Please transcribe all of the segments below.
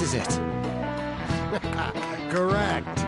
This is it. Correct.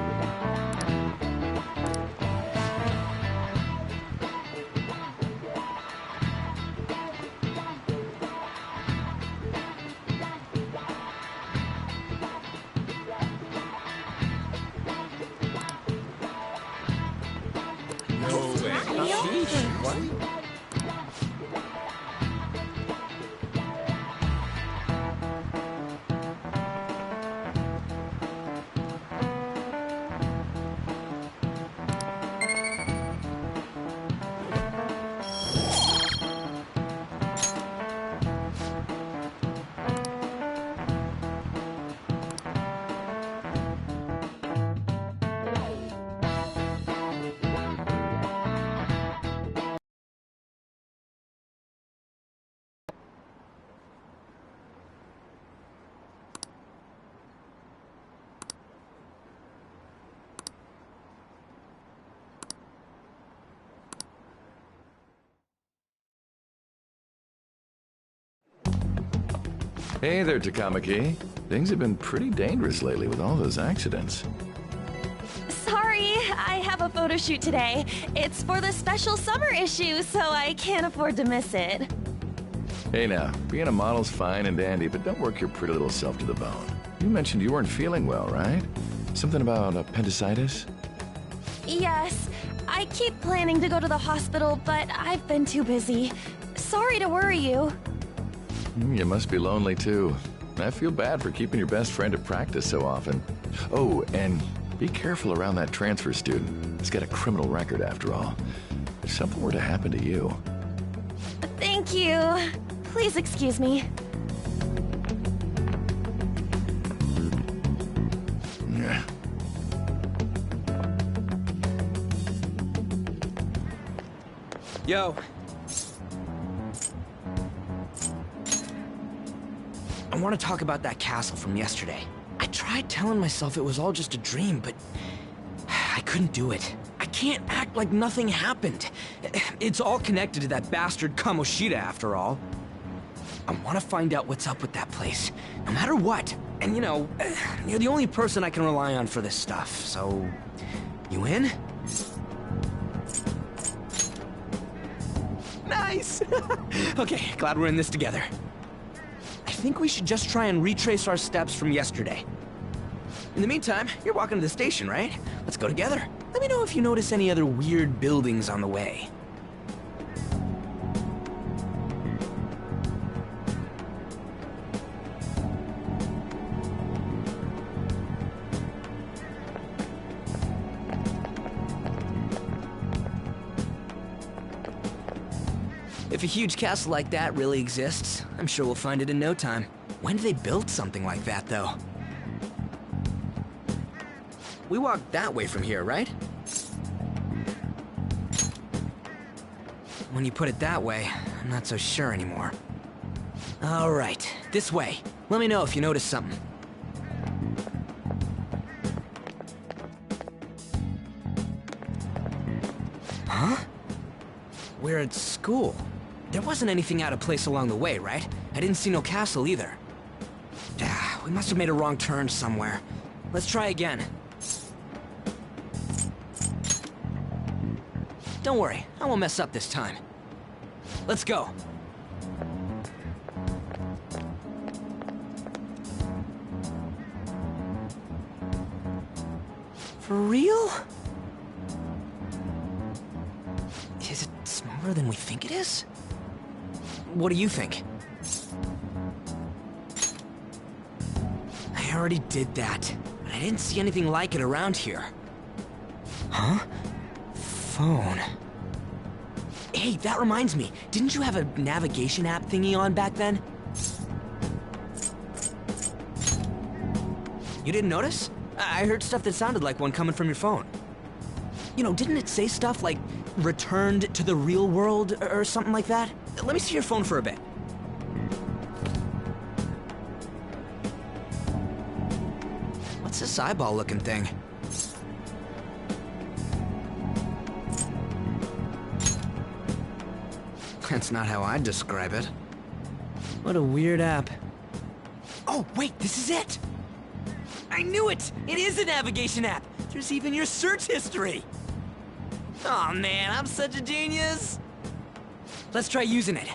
Hey there, Takamaki. Things have been pretty dangerous lately with all those accidents. Sorry, I have a photo shoot today. It's for the special summer issue, so I can't afford to miss it. Hey now, being a model's fine and dandy, but don't work your pretty little self to the bone. You mentioned you weren't feeling well, right? Something about appendicitis? Yes, I keep planning to go to the hospital, but I've been too busy. Sorry to worry you. You must be lonely too. I feel bad for keeping your best friend at practice so often. Oh, and be careful around that transfer student. He's got a criminal record after all. If something were to happen to you... Thank you. Please excuse me. Yeah. Yo. I want to talk about that castle from yesterday. I tried telling myself it was all just a dream, but I couldn't do it. I can't act like nothing happened. It's all connected to that bastard Kamoshida, after all. I want to find out what's up with that place, no matter what. And you know, you're the only person I can rely on for this stuff, so... You in? Nice! Okay, glad we're in this together. I think we should just try and retrace our steps from yesterday. In the meantime, you're walking to the station, right? Let's go together. Let me know if you notice any other weird buildings on the way. If a huge castle like that really exists, I'm sure we'll find it in no time. When did they build something like that, though? We walked that way from here, right? When you put it that way, I'm not so sure anymore. All right, this way. Let me know if you notice something. Huh? We're at school. There wasn't anything out of place along the way, right? I didn't see no castle either. We must have made a wrong turn somewhere. Let's try again. Don't worry, I won't mess up this time. Let's go. For real? Is it smaller than we think it is? What do you think? I already did that, but I didn't see anything like it around here. Huh? Phone. Hey, that reminds me. Didn't you have a navigation app thingy on back then? You didn't notice? I heard stuff that sounded like one coming from your phone. You know, didn't it say stuff like, returned to the real world, or something like that? Let me see your phone for a bit. What's this eyeball-looking thing? That's not how I'd describe it. What a weird app. Oh, wait, this is it! I knew it! It is a navigation app! There's even your search history! Aw, man, I'm such a genius! Let's try using it.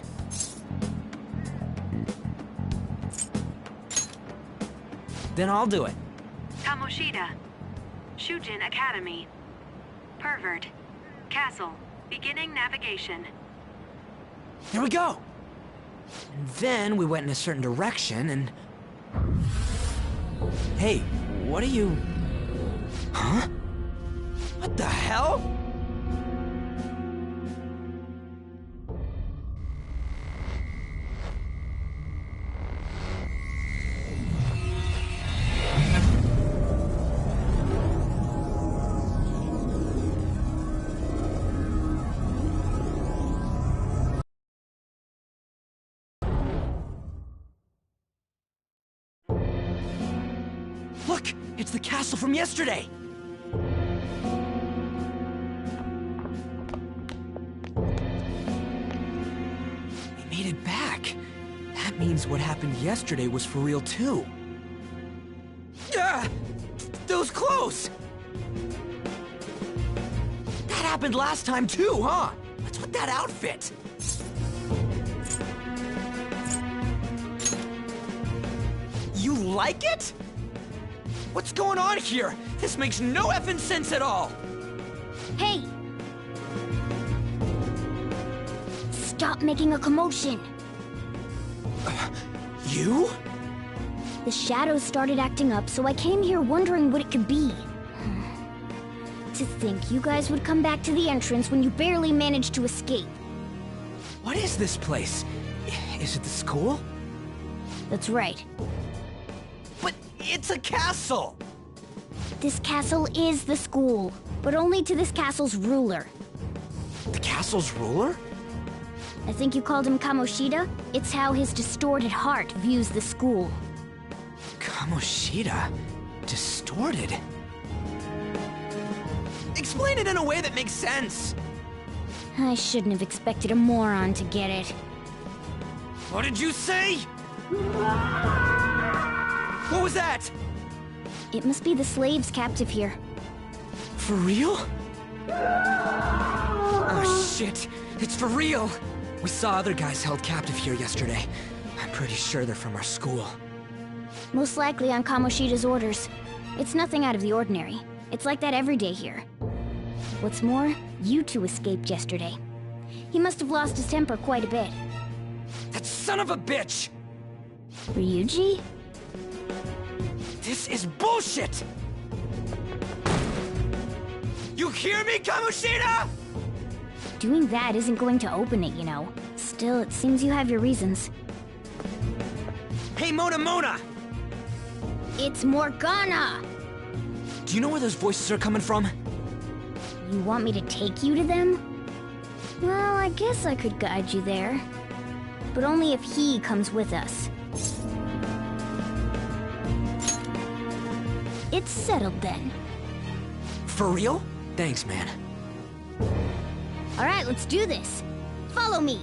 Then I'll do it. Kamoshida. Shujin Academy. Pervert. Castle. Beginning navigation. Here we go! And then we went in a certain direction and... Hey, what are you... Huh? What the hell? Look! It's the castle from yesterday! We made it back. That means what happened yesterday was for real too. Ah! That was close! That happened last time too, huh? What's with that outfit? You like it? What's going on here? This makes no effing sense at all! Hey! Stop making a commotion! You? The shadows started acting up, so I came here wondering what it could be. To think you guys would come back to the entrance when you barely managed to escape. What is this place? Is it the school? That's right. But it's a castle! This castle is the school, but only to this castle's ruler. The castle's ruler? I think you called him Kamoshida? It's how his distorted heart views the school. Kamoshida? Distorted? Explain it in a way that makes sense! I shouldn't have expected a moron to get it. What did you say? What was that? It must be the slaves captive here. For real? Oh shit, it's for real! We saw other guys held captive here yesterday. I'm pretty sure they're from our school. Most likely on Kamoshida's orders. It's nothing out of the ordinary. It's like that every day here. What's more, you two escaped yesterday. He must have lost his temper quite a bit. That son of a bitch! Ryuji? This is bullshit! You hear me, Kamoshida?! Doing that isn't going to open it, you know. Still, it seems you have your reasons. Hey, Mona! It's Morgana! Do you know where those voices are coming from? You want me to take you to them? Well, I guess I could guide you there. But only if he comes with us. It's settled then. For real? Thanks, man. Alright, let's do this. Follow me.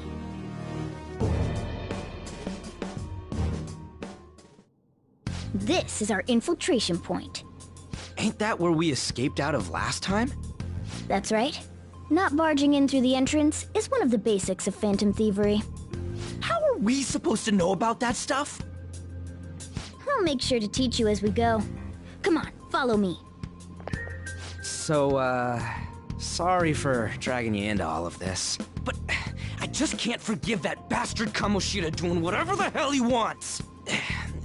This is our infiltration point. Ain't that where we escaped out of last time? That's right. Not barging in through the entrance is one of the basics of phantom thievery. How are we supposed to know about that stuff? I'll make sure to teach you as we go. Come on, follow me. So, sorry for dragging you into all of this. But I just can't forgive that bastard Kamoshida doing whatever the hell he wants.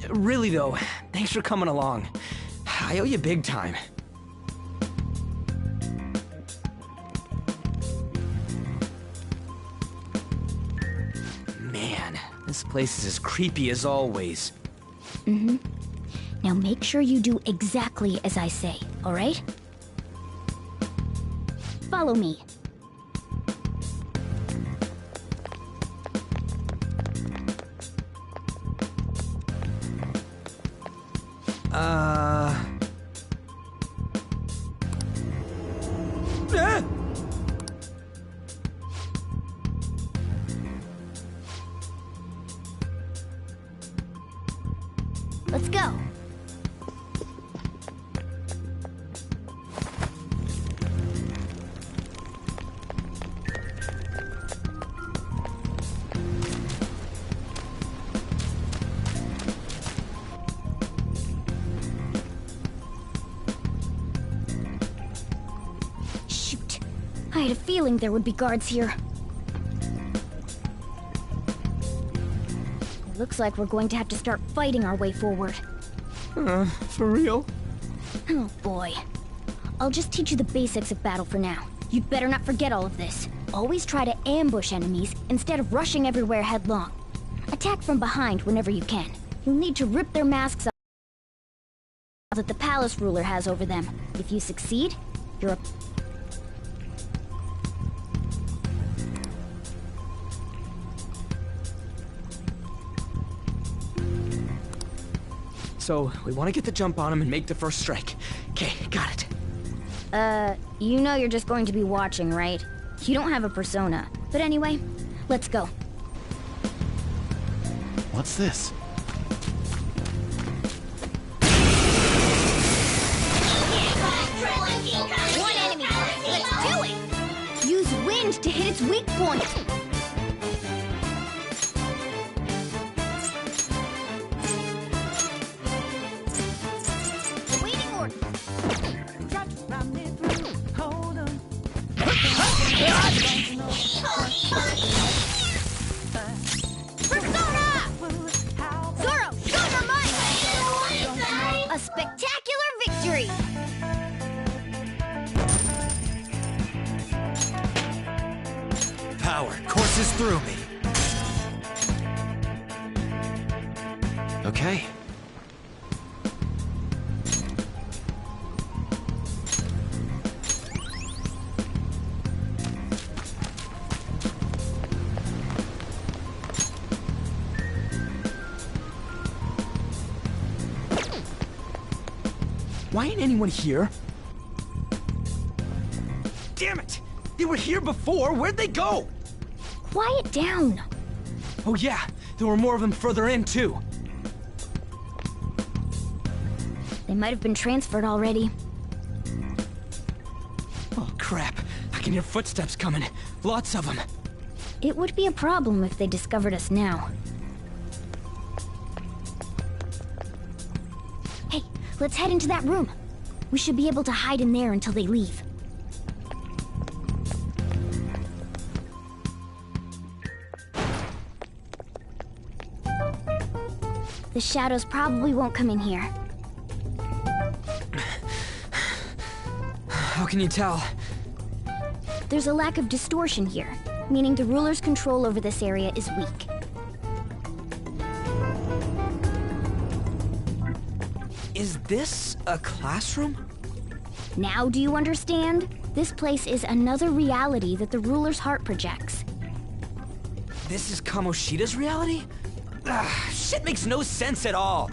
Really though, thanks for coming along. I owe you big time. Man, this place is as creepy as always. Mm-hmm. Now make sure you do exactly as I say, alright? Follow me. Ah! Let's go. I had a feeling there would be guards here. It looks like we're going to have to start fighting our way forward. For real? Oh boy. I'll just teach you the basics of battle for now. You'd better not forget all of this. Always try to ambush enemies instead of rushing everywhere headlong. Attack from behind whenever you can. You'll need to rip their masks off that the palace ruler has over them. If you succeed, you're a... So, we want to get the jump on him and make the first strike. Okay, got it. You know you're just going to be watching, right? You don't have a persona. But anyway, let's go. What's this? One enemy! Let's do it! Use wind to hit its weak point! Waiting order! Persona! Zoro, show your might! A spectacular victory! Power courses through me. Okay. Why ain't anyone here? Damn it! They were here before! Where'd they go? Quiet down! Oh yeah, there were more of them further in, too. They might have been transferred already. Oh crap, I can hear footsteps coming. Lots of them. It would be a problem if they discovered us now. Hey, let's head into that room. We should be able to hide in there until they leave. The shadows probably won't come in here. How can you tell? There's a lack of distortion here, meaning the ruler's control over this area is weak. Is this a classroom? Now do you understand? This place is another reality that the ruler's heart projects. This is Kamoshida's reality? Shit makes no sense at all.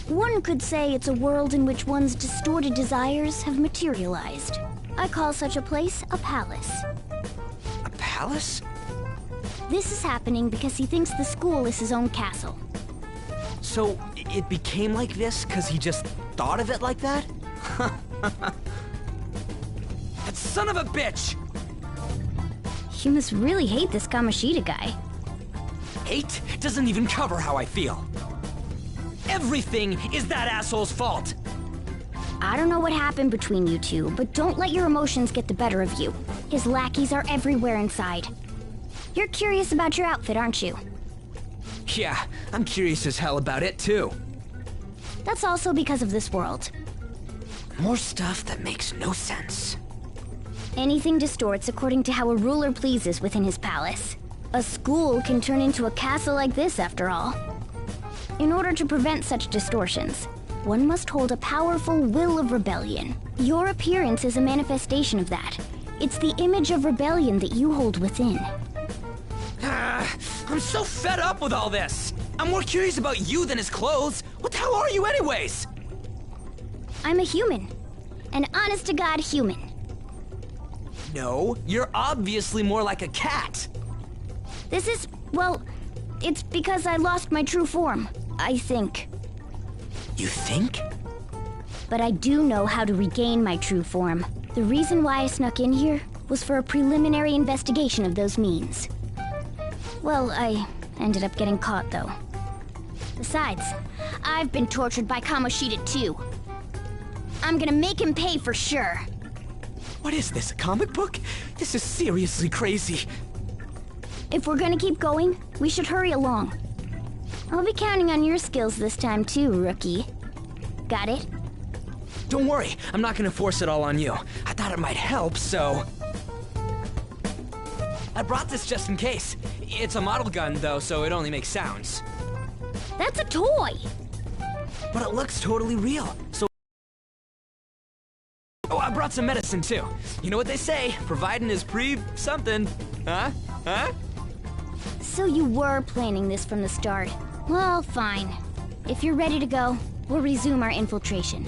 One could say it's a world in which one's distorted desires have materialized. I call such a place a palace. A palace? This is happening because he thinks the school is his own castle. So, it became like this because he just thought of it like that? That son of a bitch! You must really hate this Kamoshida guy. Hate doesn't even cover how I feel. Everything is that asshole's fault! I don't know what happened between you two, but don't let your emotions get the better of you. His lackeys are everywhere inside. You're curious about your outfit, aren't you? Yeah, I'm curious as hell about it too. That's also because of this world. More stuff that makes no sense. Anything distorts according to how a ruler pleases within his palace. A school can turn into a castle like this, after all. In order to prevent such distortions, one must hold a powerful will of rebellion. Your appearance is a manifestation of that. It's the image of rebellion that you hold within. I'm so fed up with all this! I'm more curious about you than his clothes! What the hell are you anyways? I'm a human. An honest-to-God human. No, you're obviously more like a cat! This is, well, it's because I lost my true form, I think. You think? But I do know how to regain my true form. The reason why I snuck in here was for a preliminary investigation of those means. Well, I ended up getting caught, though. Besides, I've been tortured by Kamoshida, too. I'm gonna make him pay for sure. What is this, a comic book? This is seriously crazy. If we're gonna keep going, we should hurry along. I'll be counting on your skills this time too, rookie. Got it? Don't worry, I'm not gonna force it all on you. I thought it might help, so... I brought this just in case. It's a model gun, though, so it only makes sounds. That's a toy! But it looks totally real, so... Oh, I brought some medicine, too. You know what they say, providing is something. Huh? Huh? So you were planning this from the start. Well, fine. If you're ready to go, we'll resume our infiltration.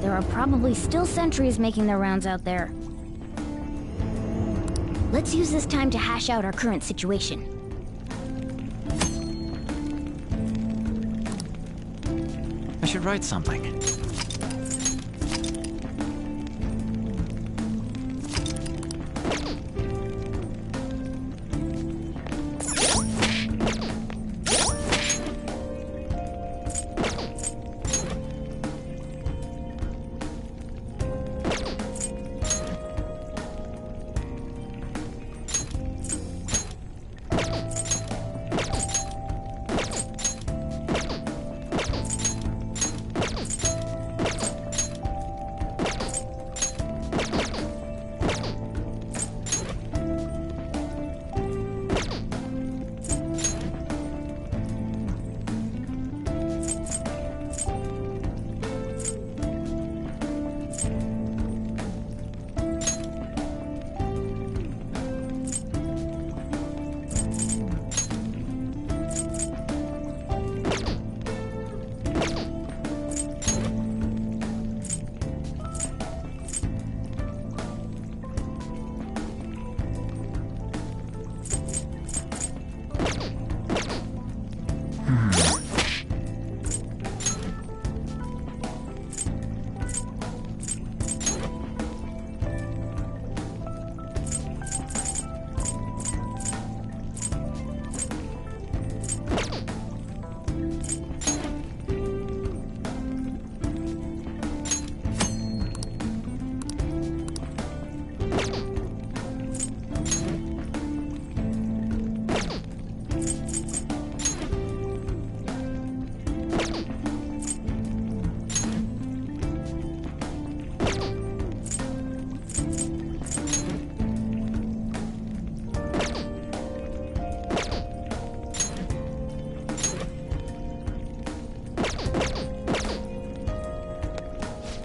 There are probably still sentries making their rounds out there. Let's use this time to hash out our current situation. I should write something.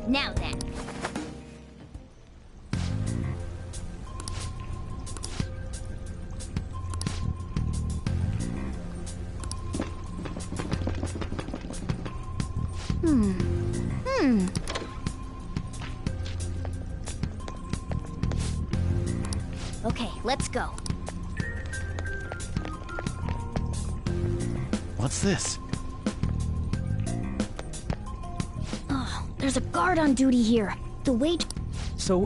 Now then. Okay, let's go. What's this? There's a guard on duty here. The wait... So,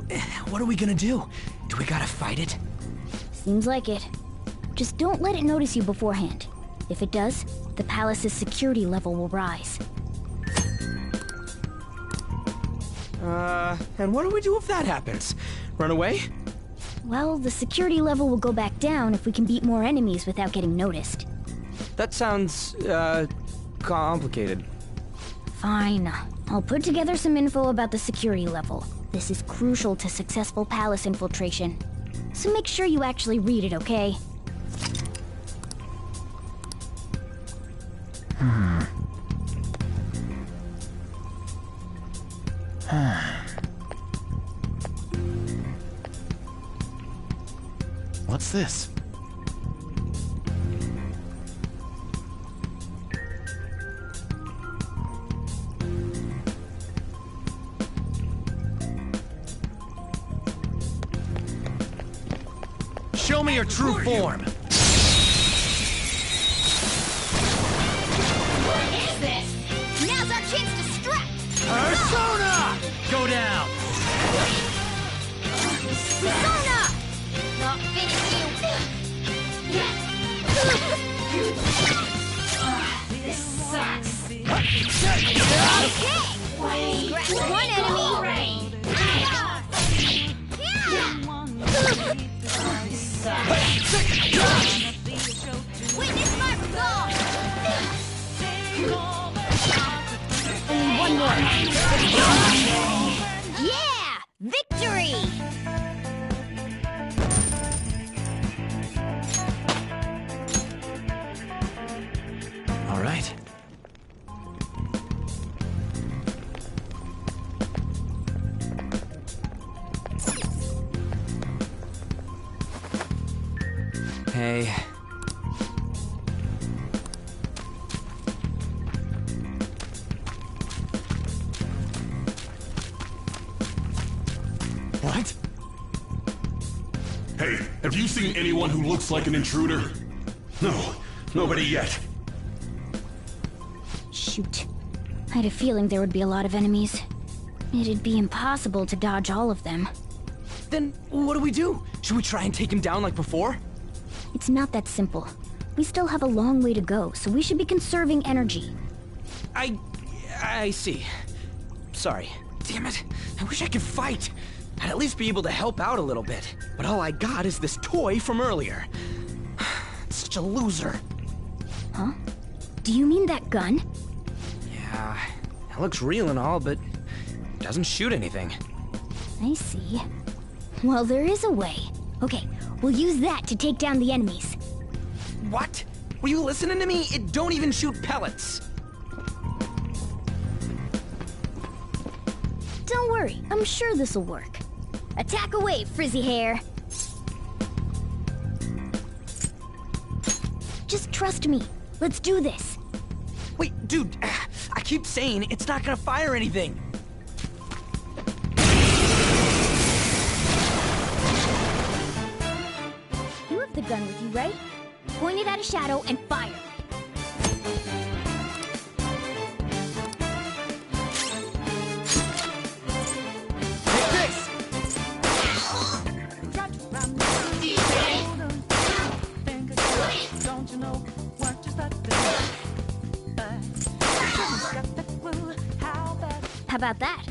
what are we gonna do? Do we gotta fight it? Seems like it. Just don't let it notice you beforehand. If it does, the palace's security level will rise. And what do we do if that happens? Run away? Well, the security level will go back down if we can beat more enemies without getting noticed. That sounds, complicated. Fine. I'll put together some info about the security level. This is crucial to successful palace infiltration. So make sure you actually read it, okay? What's this? Show me your true form! What is this? Now's our chance to strike! Persona! Go down! Persona! Not finish you! One enemy! Witness my resolve! Only one more. Yeah! Victory! All right. Hey. What? Hey, have you seen anyone who looks like an intruder? No, nobody yet. Shoot. I had a feeling there would be a lot of enemies. It'd be impossible to dodge all of them. Then what do we do? Should we try and take him down like before? It's not that simple. We still have a long way to go, so we should be conserving energy. I see. Sorry. Damn it. I wish I could fight. I'd at least be able to help out a little bit. But all I got is this toy from earlier. Such a loser. Huh? Do you mean that gun? Yeah, it looks real and all, but doesn't shoot anything. I see. Well, there is a way. Okay, we'll use that to take down the enemies. What? Were you listening to me? It don't even shoot pellets. Don't worry, I'm sure this'll work. Attack away, frizzy hair. Just trust me. Let's do this. Wait, dude, I keep saying it's not gonna fire anything. You have the gun with you, right? Point it at a shadow and fire. Take this! How about that?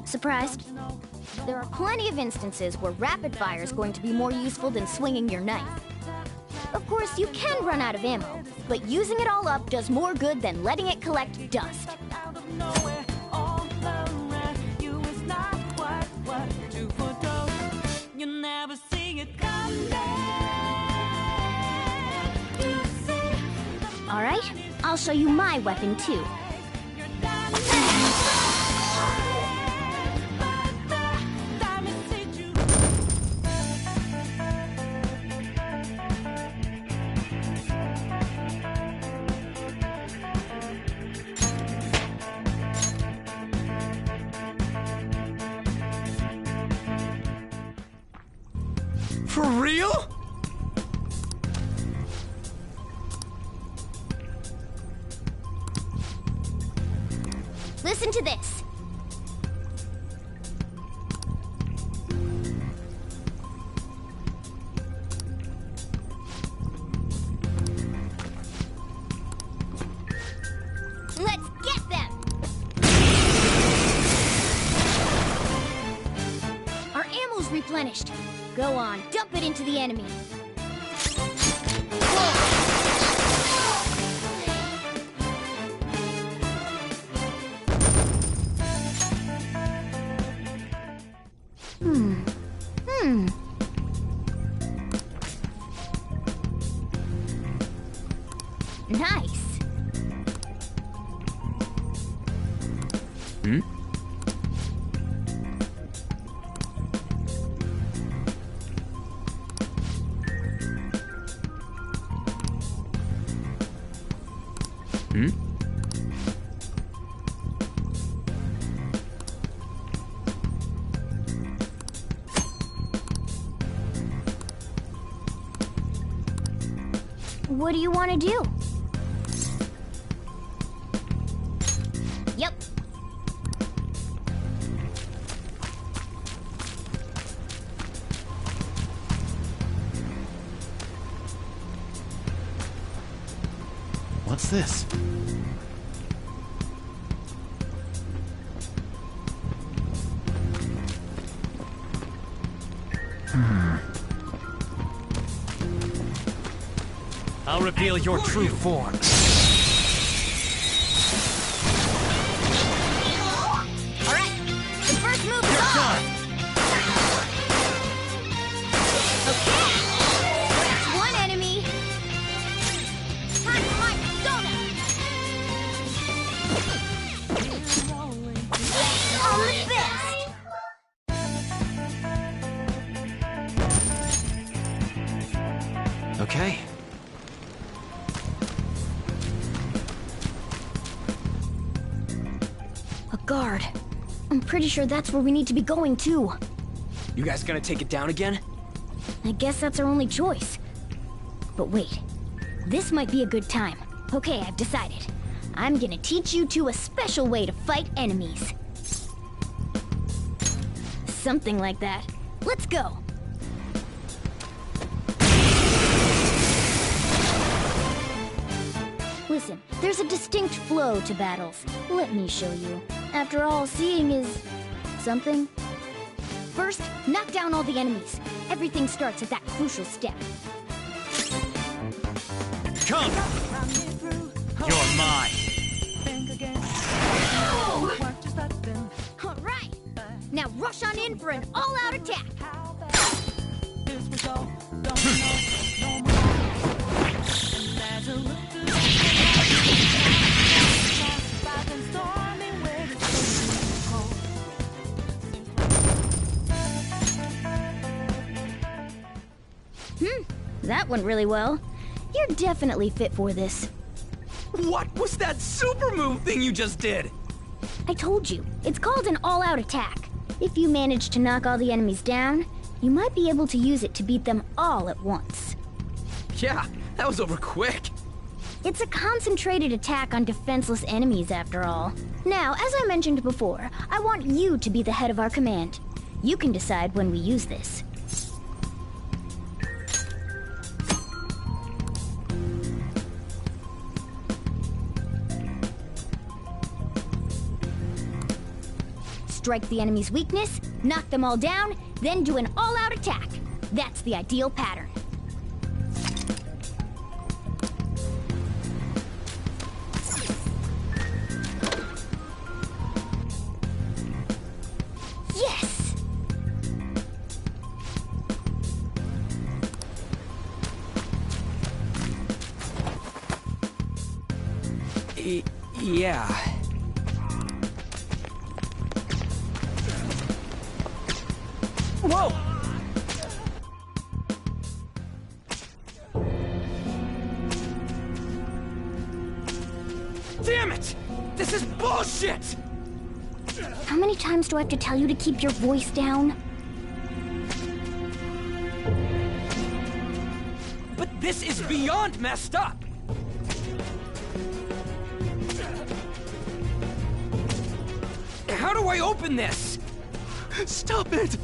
Surprised? There are plenty of instances where rapid fire is going to be more useful than swinging your knife. Of course, you can run out of ammo, but using it all up does more good than letting it collect dust. All right, I'll show you my weapon too. For real? Listen to this. Let's get them! Our ammo's replenished. Go on, dump it into the enemy. Nice. Hmm? Hmm? What do you want to do? Yep. What's this? I'll reveal your true form. Alright, the first move is on! Okay! That's one enemy! Time for my persona! On the best! Okay. A guard. I'm pretty sure that's where we need to be going, too. You guys gonna take it down again? I guess that's our only choice. But wait, this might be a good time. Okay, I've decided. I'm gonna teach you two a special way to fight enemies. Something like that. Let's go! Listen, there's a distinct flow to battles. Let me show you. After all, seeing is... something. First, knock down all the enemies. Everything starts at that crucial step. Come! You're mine! All right! Now rush on in for an all-out attack! That went really well. You're definitely fit for this. What was that super move thing you just did? I told you, it's called an all-out attack. If you manage to knock all the enemies down, you might be able to use it to beat them all at once. Yeah, that was over quick. It's a concentrated attack on defenseless enemies, after all. Now, as I mentioned before, I want you to be the head of our command. You can decide when we use this. Strike the enemy's weakness, knock them all down, then do an all-out attack. That's the ideal pattern. Yes! Yeah. Whoa! Damn it! This is bullshit! How many times do I have to tell you to keep your voice down? But this is beyond messed up! How do I open this? Stop it!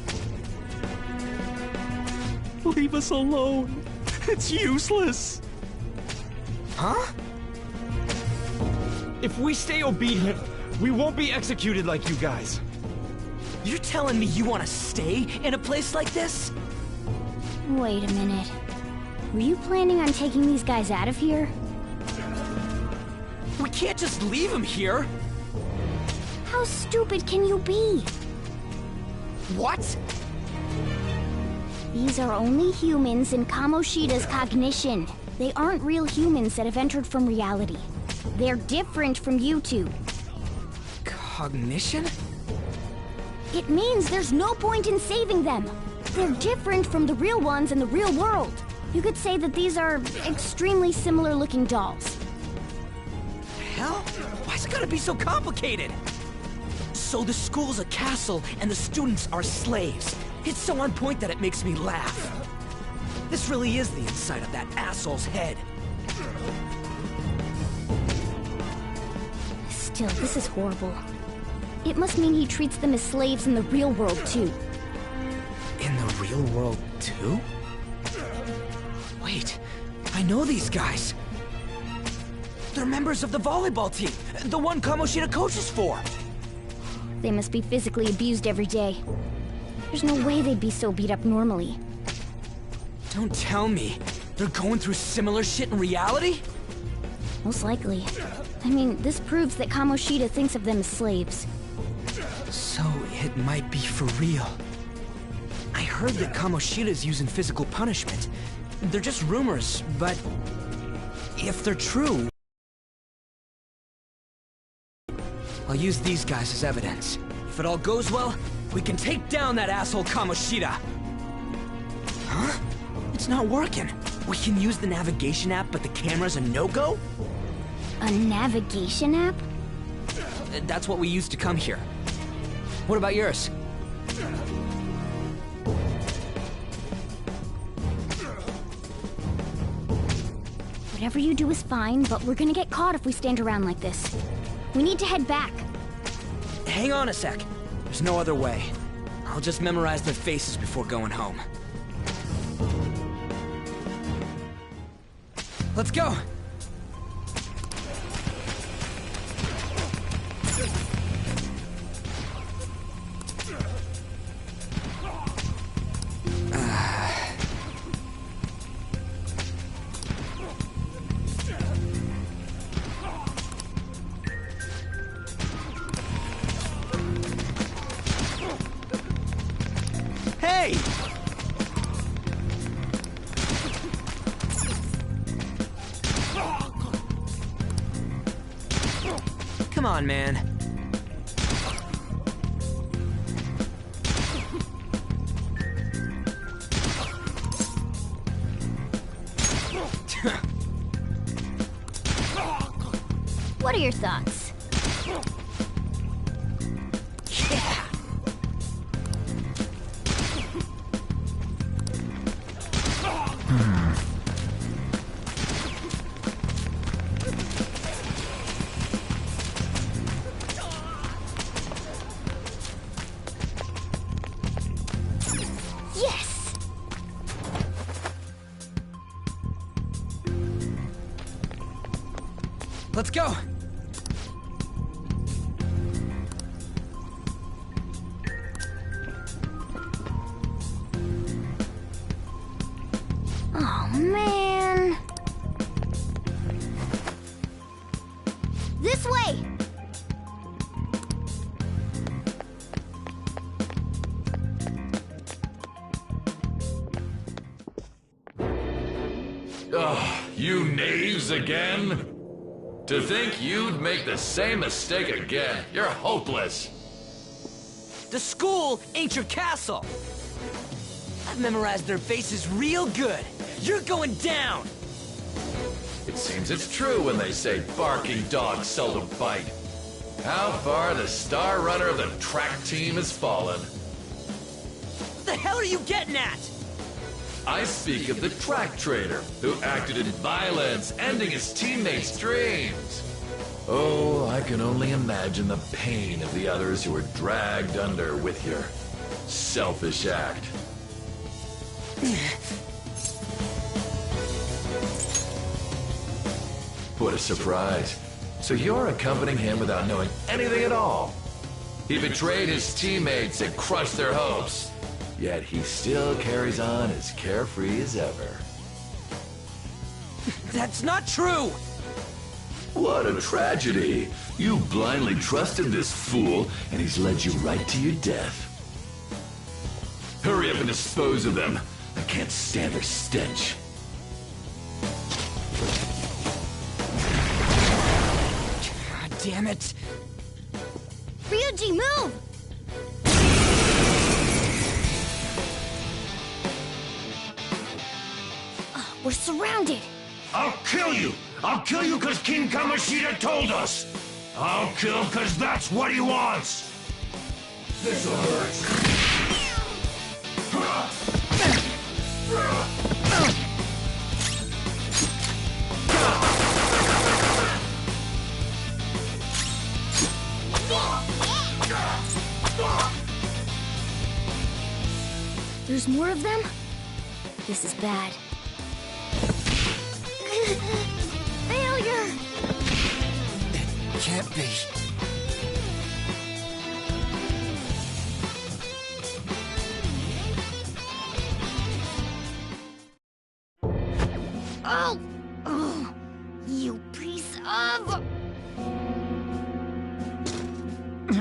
Leave us alone. It's useless. Huh? If we stay obedient, we won't be executed like you guys. You're telling me you want to stay in a place like this? Wait a minute. Were you planning on taking these guys out of here? We can't just leave them here! How stupid can you be? What? These are only humans in Kamoshida's cognition. They aren't real humans that have entered from reality. They're different from you two. Cognition? It means there's no point in saving them. They're different from the real ones in the real world. You could say that these are extremely similar looking dolls. Hell? Why's it gotta be so complicated? So the school's a castle and the students are slaves. It's so on point that it makes me laugh. This really is the inside of that asshole's head. Still, this is horrible. It must mean he treats them as slaves in the real world, too. In the real world, too? Wait, I know these guys. They're members of the volleyball team, the one Kamoshida coaches for. They must be physically abused every day. There's no way they'd be so beat up normally. Don't tell me. They're going through similar shit in reality? Most likely. I mean, this proves that Kamoshida thinks of them as slaves. So it might be for real. I heard that Kamoshida's using physical punishment. They're just rumors, but if they're true, I'll use these guys as evidence. If it all goes well, we can take down that asshole Kamoshida. Huh? It's not working. We can use the navigation app, but the camera's a no-go? A navigation app? That's what we used to come here. What about yours? Whatever you do is fine, but we're gonna get caught if we stand around like this. We need to head back. Hang on a sec. There's no other way. I'll just memorize their faces before going home. Let's go! Hey! Come on, man. What are your thoughts? Yeah! Yes! Let's go! Oh, man. This way! Ugh, you knaves again? To think you'd make the same mistake again. You're hopeless. The school ain't your castle! I've memorized their faces real good. You're going down! It seems it's true when they say barking dogs seldom bite. How far the star runner of the track team has fallen. What the hell are you getting at? I speak of the track trainer, who acted in violence, ending his teammates' dreams. Oh, I can only imagine the pain of the others who were dragged under with your selfish act. What a surprise. So you're accompanying him without knowing anything at all. He betrayed his teammates and crushed their hopes. Yet he still carries on as carefree as ever. That's not true! What a tragedy. You blindly trusted this fool, and he's led you right to your death. Hurry up and dispose of them. I can't stand their stench. God damn it! Ryuji, move! We're surrounded! I'll kill you! I'll kill you because King Kamoshida told us! I'll kill because that's what he wants! This'll hurt. There's more of them? This is bad. Failure! Can't be.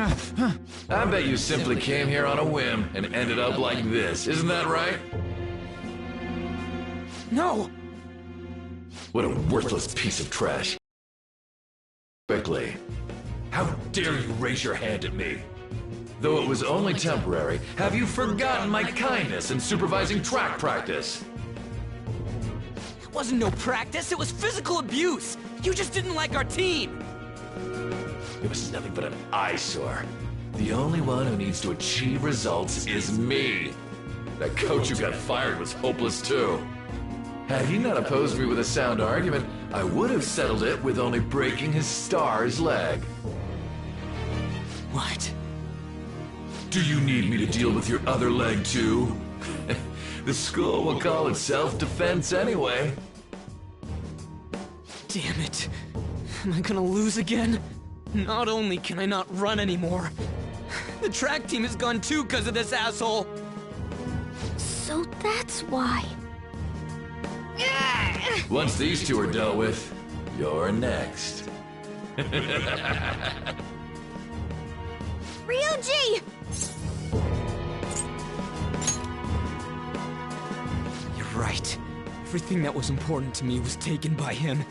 I bet you simply came here on a whim and ended up like this, isn't that right? No! What a worthless piece of trash. Quickly. How dare you raise your hand at me? Though it was only temporary, have you forgotten my kindness in supervising track practice? It wasn't no practice, it was physical abuse! You just didn't like our team! It was nothing but an eyesore. The only one who needs to achieve results is me. That coach who got fired was hopeless too. Had he not opposed me with a sound argument, I would have settled it with only breaking his star's leg. What? Do you need me to deal with your other leg too? The school will call it self-defense anyway. Damn it. Am I gonna lose again? Not only can I not run anymore, the track team is gone too because of this asshole. So that's why. Once these two are dealt with, you're next. Ryuji! You're right. Everything that was important to me was taken by him.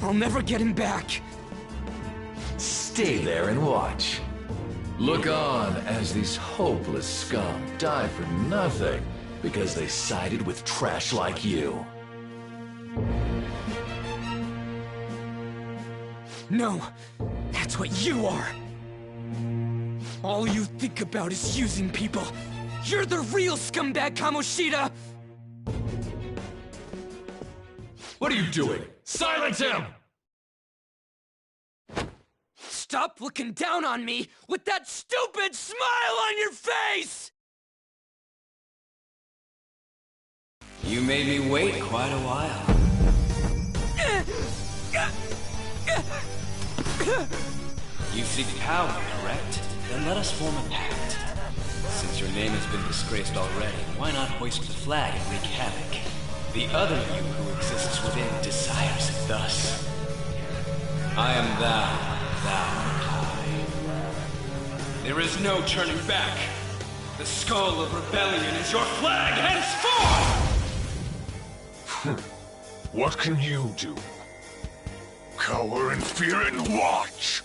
I'll never get him back. Stay there and watch. Look on as these hopeless scum die for nothing because they sided with trash like you. No, that's what you are. All you think about is using people. You're the real scumbag, Kamoshida! What are you doing? Silence him! Stop looking down on me with that stupid smile on your face! You made me wait quite a while. You seek power, correct? Then let us form a pact. Since your name has been disgraced already, why not hoist the flag and wreak havoc? The other you who exists within desires it thus. I am thou, thou I. There is no turning back. The skull of rebellion is your flag henceforth! What can you do? Cower in fear and watch!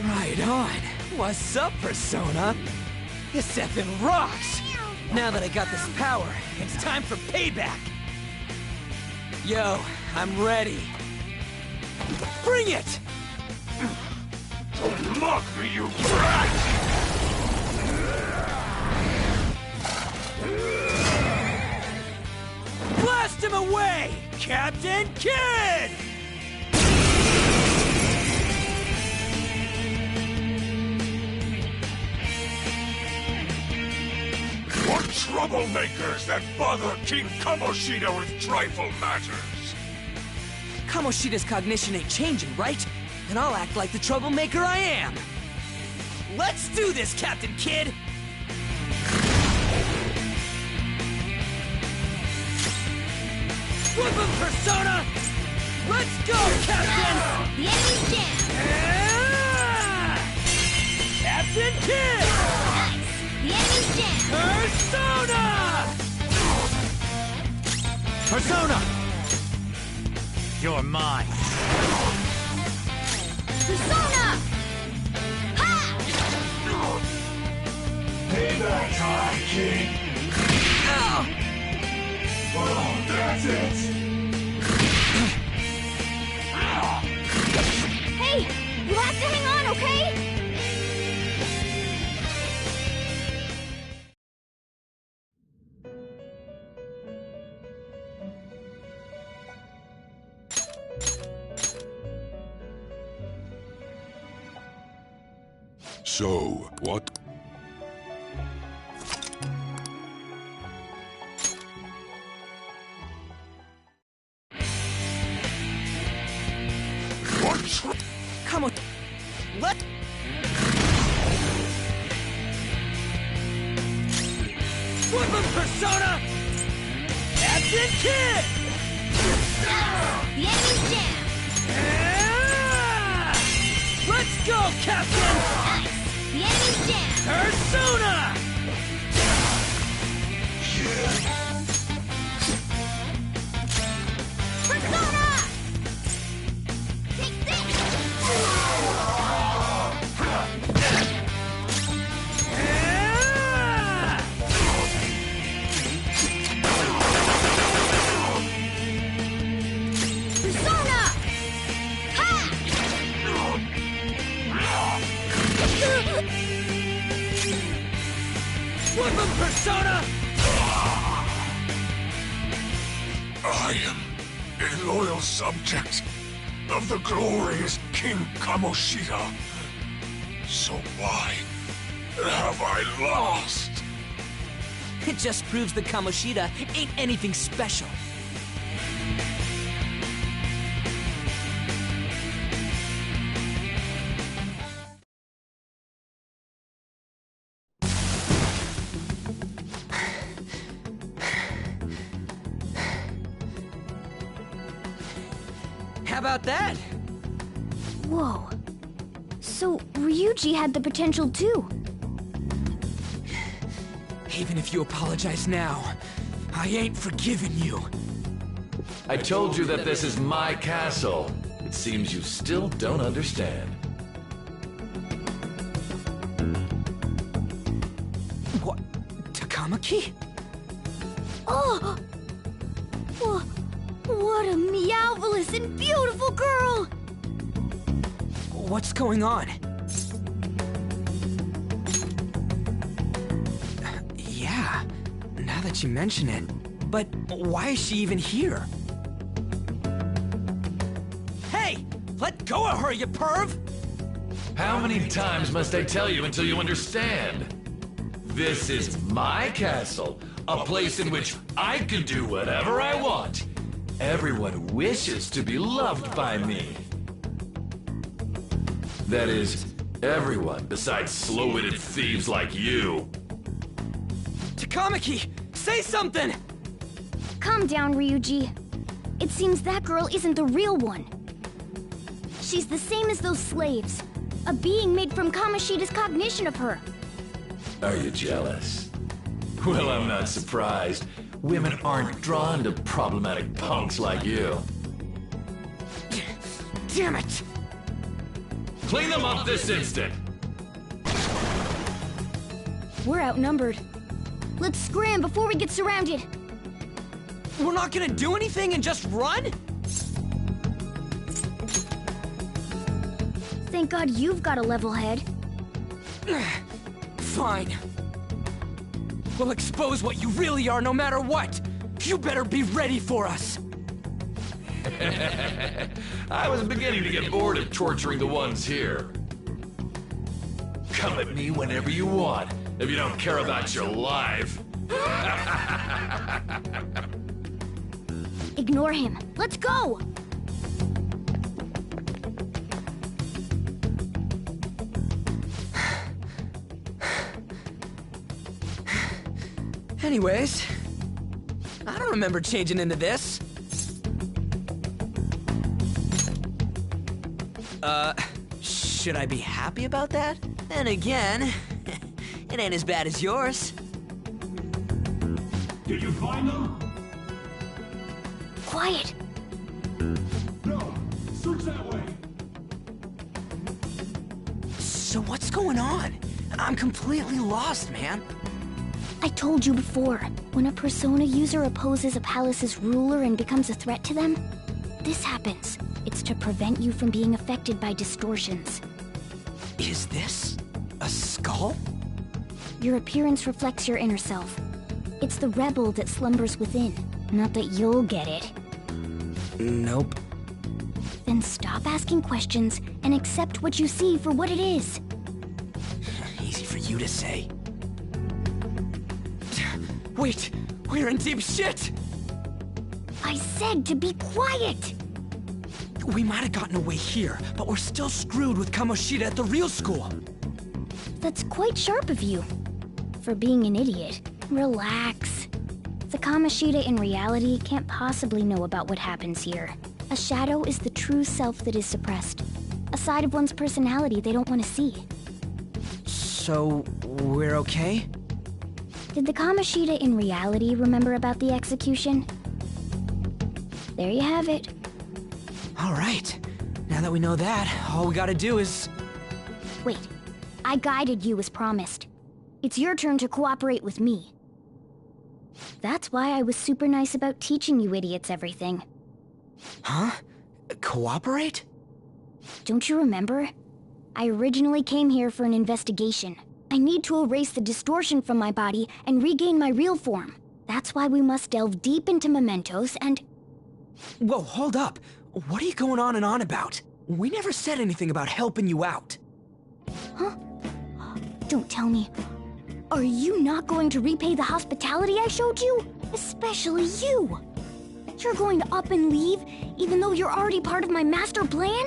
Right on. What's up, Persona? This effing rocks! Now that I got this power, it's time for payback! Yo, I'm ready. Bring it! Don't mock me, you brat! Blast him away, Captain Kid! What troublemakers that bother King Kamoshida with trifle matters? Kamoshida's cognition ain't changing, right? Then I'll act like the troublemaker I am. Let's do this, Captain Kid! Whip him, Persona! Let's go, Captain! The enemy's down! Captain Kid! Nice! The enemy's down! Persona! Persona! You're mine. Persona! Ha! Payback time, King! Oh, that's it! Hey! You have to hang on, okay? So, what? Kamo... Let... Weapon Persona! Captain Kid! The enemy's down! Ah! Let's go, Captain! Nice! The enemy's down! Persona! Persona! Take this! Ah! Persona! Ha! Weapon Persona! I am a loyal subject of the glorious King Kamoshida. So why have I lost? It just proves that Kamoshida ain't anything special. How about that? Whoa. So, Ryuji had the potential too. Even if you apologize now, I ain't forgiving you. I told you that this is my castle. It seems you still don't understand. What? Takamaki? Oh! What a meowvelous and beautiful girl! What's going on? Yeah, now that you mention it. But why is she even here? Hey! Let go of her, you perv! How many times must I tell you until you understand? This is my castle, a place in which I can do whatever I want. Everyone wishes to be loved by me. That is, everyone besides slow-witted thieves like you. Takamaki, say something! Calm down, Ryuji. It seems that girl isn't the real one. She's the same as those slaves. A being made from Kamoshida's cognition of her. Are you jealous? Well, I'm not surprised. Women aren't drawn to problematic punks like you. Damn it! Clean them up this instant! We're outnumbered. Let's scram before we get surrounded. We're not gonna do anything and just run? Thank God you've got a level head. Fine. We'll expose what you really are no matter what. You better be ready for us. I was beginning to get bored of torturing the ones here. Come at me whenever you want, if you don't care about your life. Ignore him. Let's go! Anyways, I don't remember changing into this. Should I be happy about that? Then again, it ain't as bad as yours. Did you find them? Quiet. No. Search that way. So what's going on? I'm completely lost, man. I told you before, when a Persona user opposes a palace's ruler and becomes a threat to them, this happens. It's to prevent you from being affected by distortions. Is this a skull? Your appearance reflects your inner self. It's the rebel that slumbers within, not that you'll get it. Nope. Then stop asking questions and accept what you see for what it is. Easy for you to say. Wait, we're in deep shit! I said to be quiet! We might have gotten away here, but we're still screwed with Kamoshida at the real school. That's quite sharp of you. For being an idiot. Relax. The Kamoshida in reality can't possibly know about what happens here. A shadow is the true self that is suppressed. A side of one's personality they don't want to see. So, we're okay? Did the Kamoshida in reality remember about the execution? There you have it. All right. Now that we know that, all we gotta do is... Wait. I guided you as promised. It's your turn to cooperate with me. That's why I was super nice about teaching you idiots everything. Huh? Cooperate? Don't you remember? I originally came here for an investigation. I need to erase the distortion from my body and regain my real form. That's why we must delve deep into mementos and... Whoa, hold up. What are you going on and on about? We never said anything about helping you out. Huh? Don't tell me. Are you not going to repay the hospitality I showed you? Especially you! You're going to up and leave, even though you're already part of my master plan?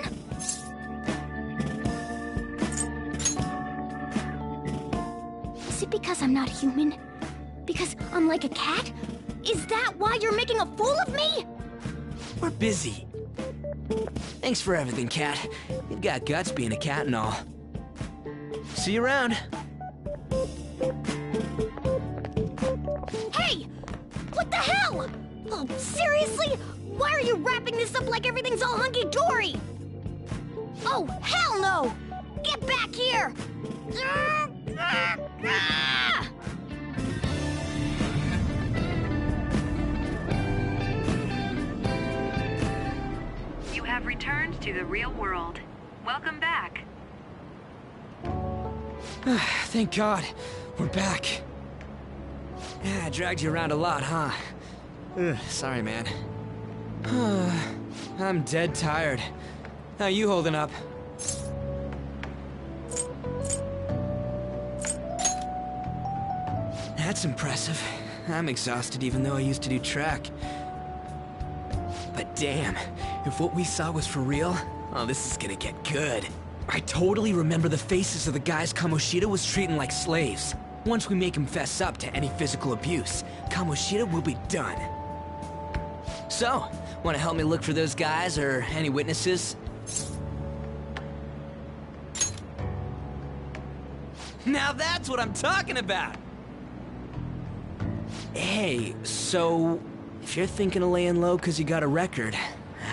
Is it because I'm not human? Because I'm like a cat? Is that why you're making a fool of me? We're busy. Thanks for everything, Cat. You've got guts being a cat and all. See you around. Hey! What the hell? Oh, seriously? Why are you wrapping this up like everything's all hunky-dory? Oh, hell no! Get back here! You have returned to the real world. Welcome back. Thank God. We're back. Yeah, I dragged you around a lot, huh? Sorry, man. I'm dead tired. How you holding up? That's impressive. I'm exhausted even though I used to do track. But damn, if what we saw was for real, oh, this is gonna get good. I totally remember the faces of the guys Kamoshida was treating like slaves. Once we make him fess up to any physical abuse, Kamoshida will be done. So, wanna help me look for those guys or any witnesses? Now that's what I'm talking about! Hey, so... if you're thinking of laying low because you got a record,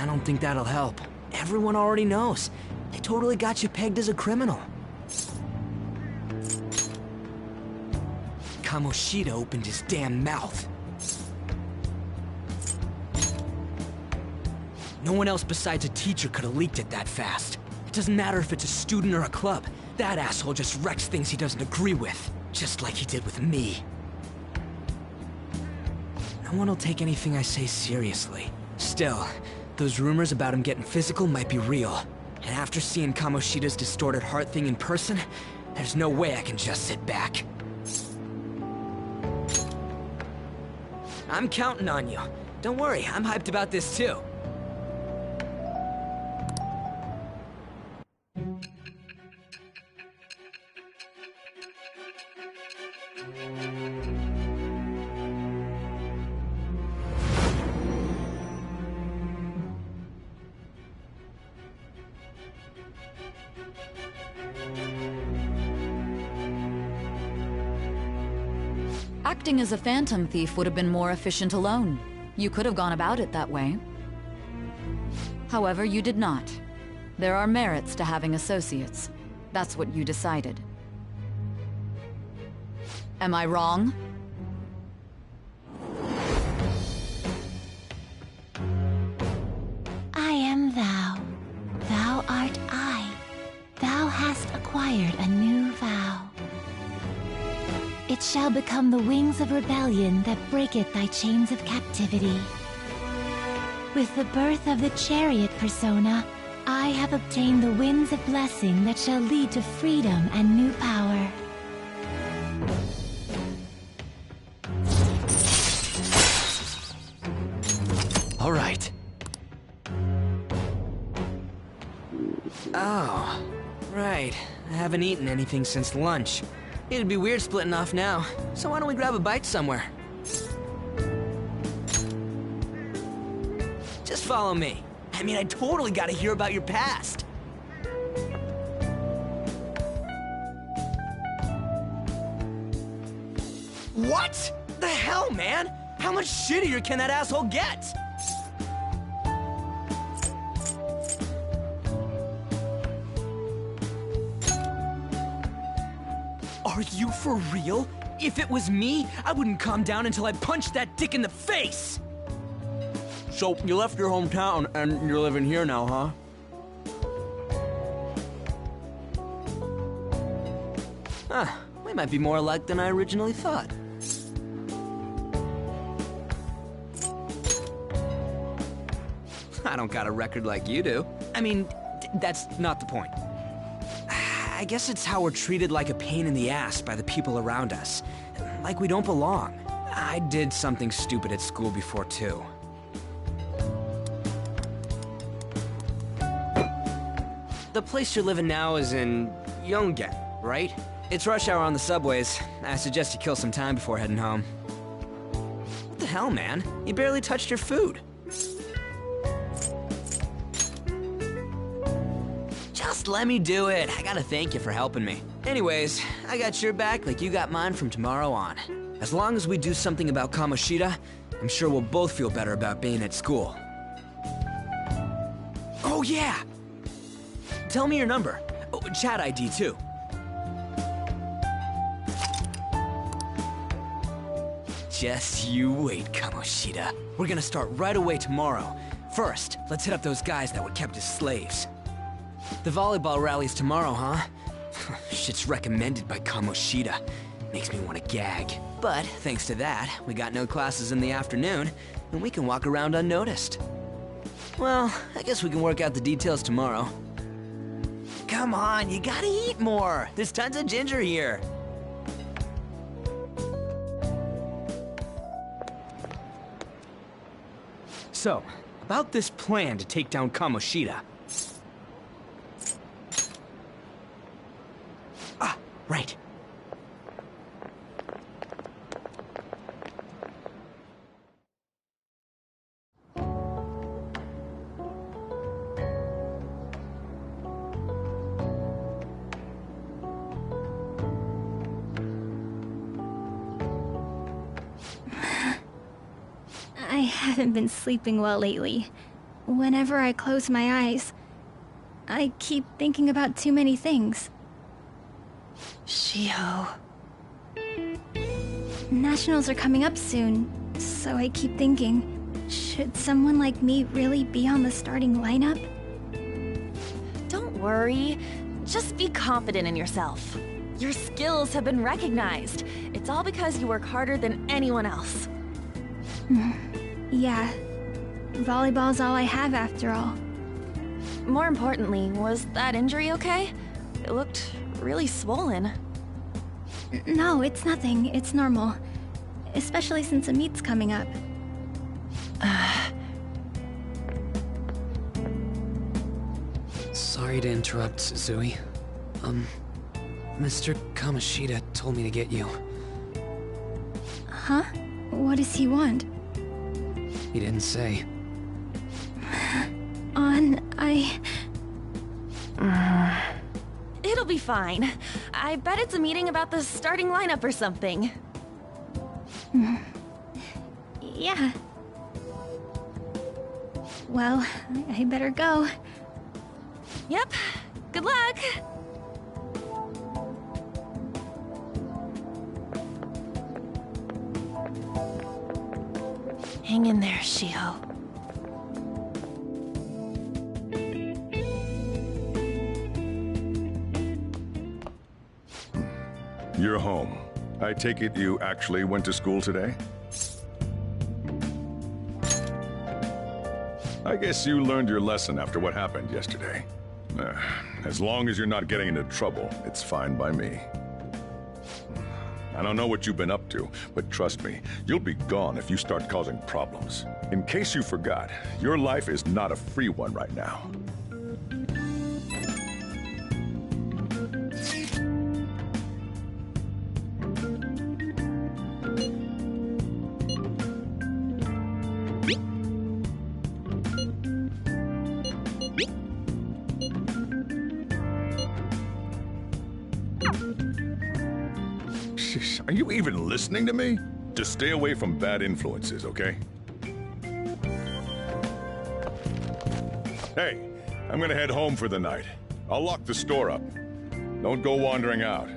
I don't think that'll help. Everyone already knows. They totally got you pegged as a criminal. Kamoshida opened his damn mouth. No one else besides a teacher could have leaked it that fast. It doesn't matter if it's a student or a club. That asshole just wrecks things he doesn't agree with. Just like he did with me. No one will take anything I say seriously. Still, those rumors about him getting physical might be real. And after seeing Kamoshida's distorted heart thing in person, there's no way I can just sit back. I'm counting on you. Don't worry, I'm hyped about this too. Acting as a phantom thief would have been more efficient alone. You could have gone about it that way. However, you did not. There are merits to having associates. That's what you decided. Am I wrong? I am thou. Thou art I. Thou hast acquired a new vow. It shall become the wings of rebellion that breaketh thy chains of captivity. With the birth of the chariot persona, I have obtained the winds of blessing that shall lead to freedom and new power. All right. Oh, right. I haven't eaten anything since lunch. It'd be weird splitting off now, so why don't we grab a bite somewhere? Just follow me. I mean, I totally gotta hear about your past. What the hell, man? How much shittier can that asshole get? Are you for real? If it was me, I wouldn't calm down until I punched that dick in the face! So, you left your hometown and you're living here now, huh? Huh, we might be more alike than I originally thought. I don't got a record like you do. I mean, that's not the point. I guess it's how we're treated like a pain in the ass by the people around us. Like we don't belong. I did something stupid at school before, too. The place you're living now is in Yongen, right? It's rush hour on the subways. I suggest you kill some time before heading home. What the hell, man? You barely touched your food. Just let me do it. I gotta thank you for helping me. Anyways, I got your back like you got mine from tomorrow on. As long as we do something about Kamoshida, I'm sure we'll both feel better about being at school. Oh yeah! Tell me your number. Oh, chat ID too. Just you wait, Kamoshida. We're gonna start right away tomorrow. First, let's hit up those guys that were kept as slaves. The volleyball rally's tomorrow, huh? Shit's recommended by Kamoshida. Makes me want to gag. But thanks to that, we got no classes in the afternoon, and we can walk around unnoticed. Well, I guess we can work out the details tomorrow. Come on, you gotta eat more. There's tons of ginger here. So, about this plan to take down Kamoshida. Ah, right. I haven't been sleeping well lately. Whenever I close my eyes, I keep thinking about too many things. Shiho. Nationals are coming up soon, so I keep thinking, should someone like me really be on the starting lineup? Don't worry. Just be confident in yourself. Your skills have been recognized. It's all because you work harder than anyone else. Yeah. Volleyball's all I have after all. More importantly, was that injury okay? It looked really swollen. No, it's nothing. It's normal. Especially since a meet's coming up. Sorry to interrupt, Zui. Mr. Kamoshida told me to get you. Huh? What does he want? He didn't say. It'll be fine. I bet it's a meeting about the starting lineup or something. Yeah. Well, I better go. Yep. Good luck! Hang in there, Shiho. You're home. I take it you actually went to school today? I guess you learned your lesson after what happened yesterday. As long as you're not getting into trouble, it's fine by me. I don't know what you've been up to, but trust me, you'll be gone if you start causing problems. In case you forgot, your life is not a free one right now. Are you even listening to me? Just stay away from bad influences, okay? Hey, I'm gonna head home for the night. I'll lock the store up. Don't go wandering out.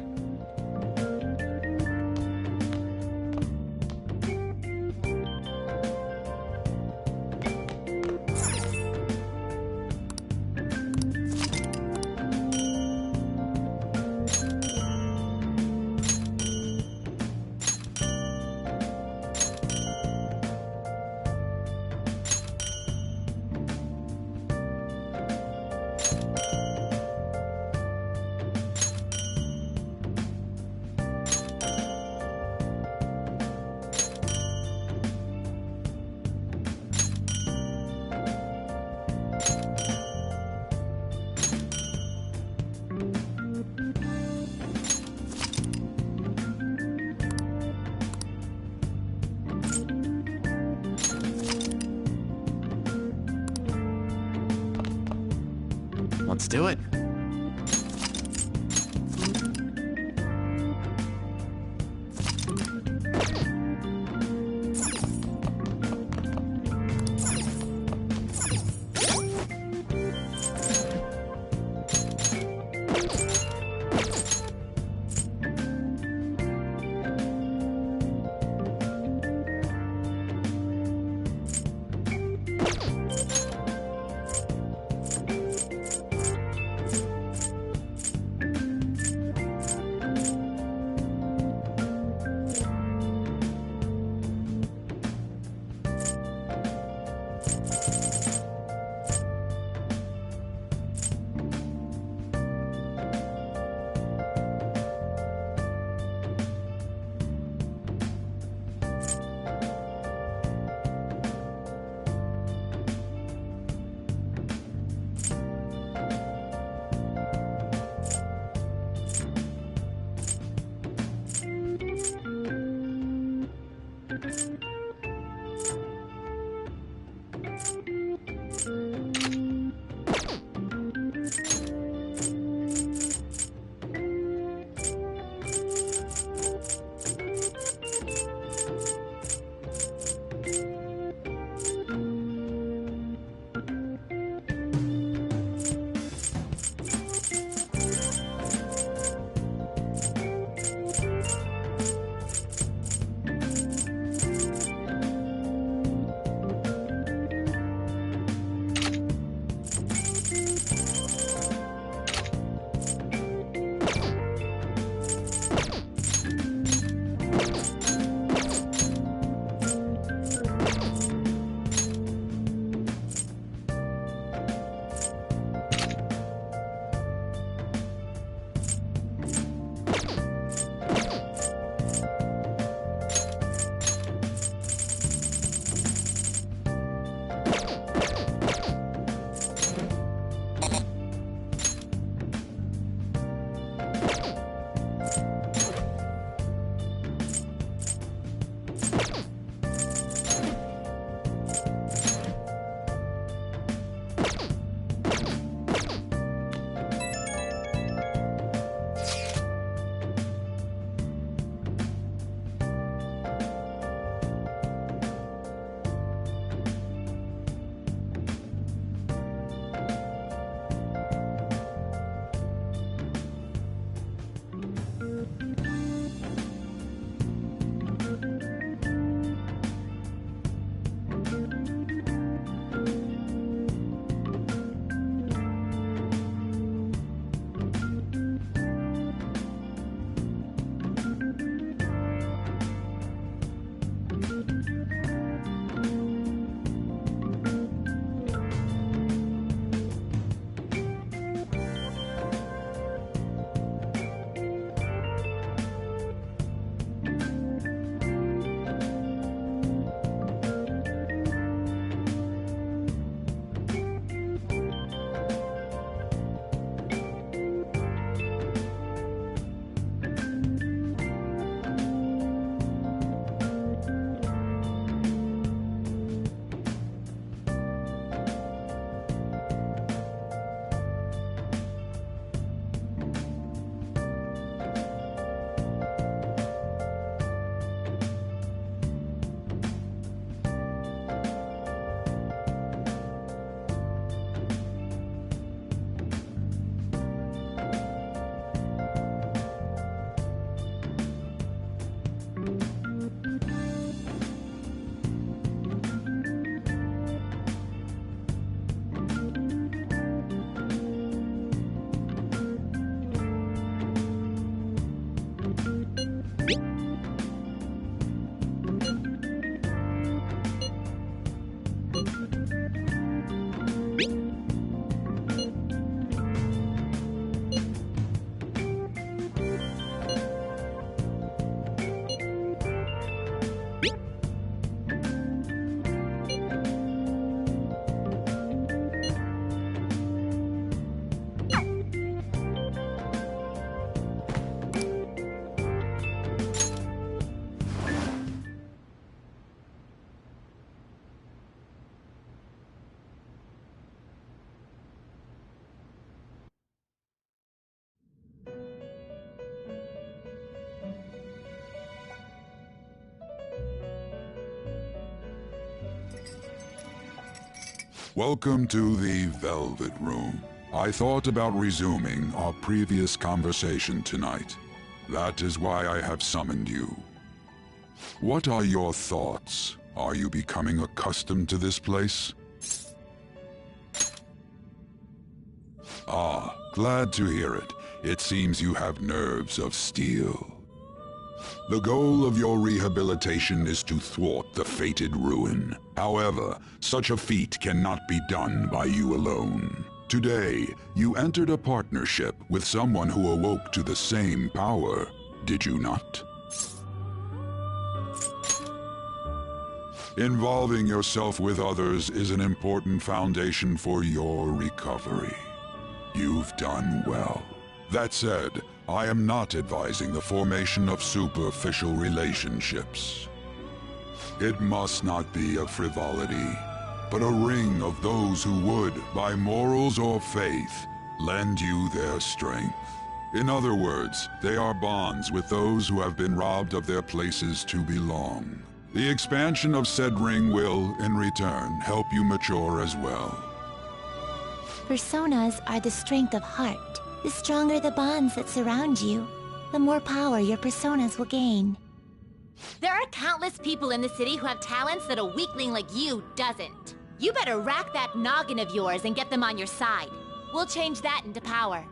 Let's do it. Welcome to the Velvet Room. I thought about resuming our previous conversation tonight. That is why I have summoned you. What are your thoughts? Are you becoming accustomed to this place? Ah, glad to hear it. It seems you have nerves of steel. The goal of your rehabilitation is to thwart the fated ruin. However, such a feat cannot be done by you alone. Today, you entered a partnership with someone who awoke to the same power, did you not? Involving yourself with others is an important foundation for your recovery. You've done well. That said, I am not advising the formation of superficial relationships. It must not be a frivolity, but a ring of those who would, by morals or faith, lend you their strength. In other words, they are bonds with those who have been robbed of their places to belong. The expansion of said ring will, in return, help you mature as well. Personas are the strength of heart. The stronger the bonds that surround you, the more power your personas will gain. There are countless people in the city who have talents that a weakling like you doesn't. You better rack that noggin of yours and get them on your side. We'll change that into power.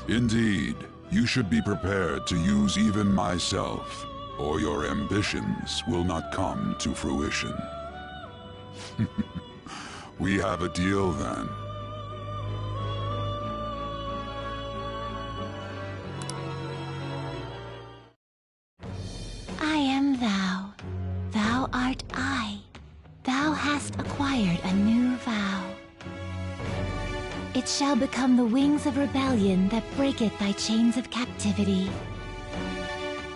Indeed, you should be prepared to use even myself, or your ambitions will not come to fruition. We have a deal then. I am thou. Thou art I. Thou hast acquired a new vow. It shall become the wings of rebellion that breaketh thy chains of captivity.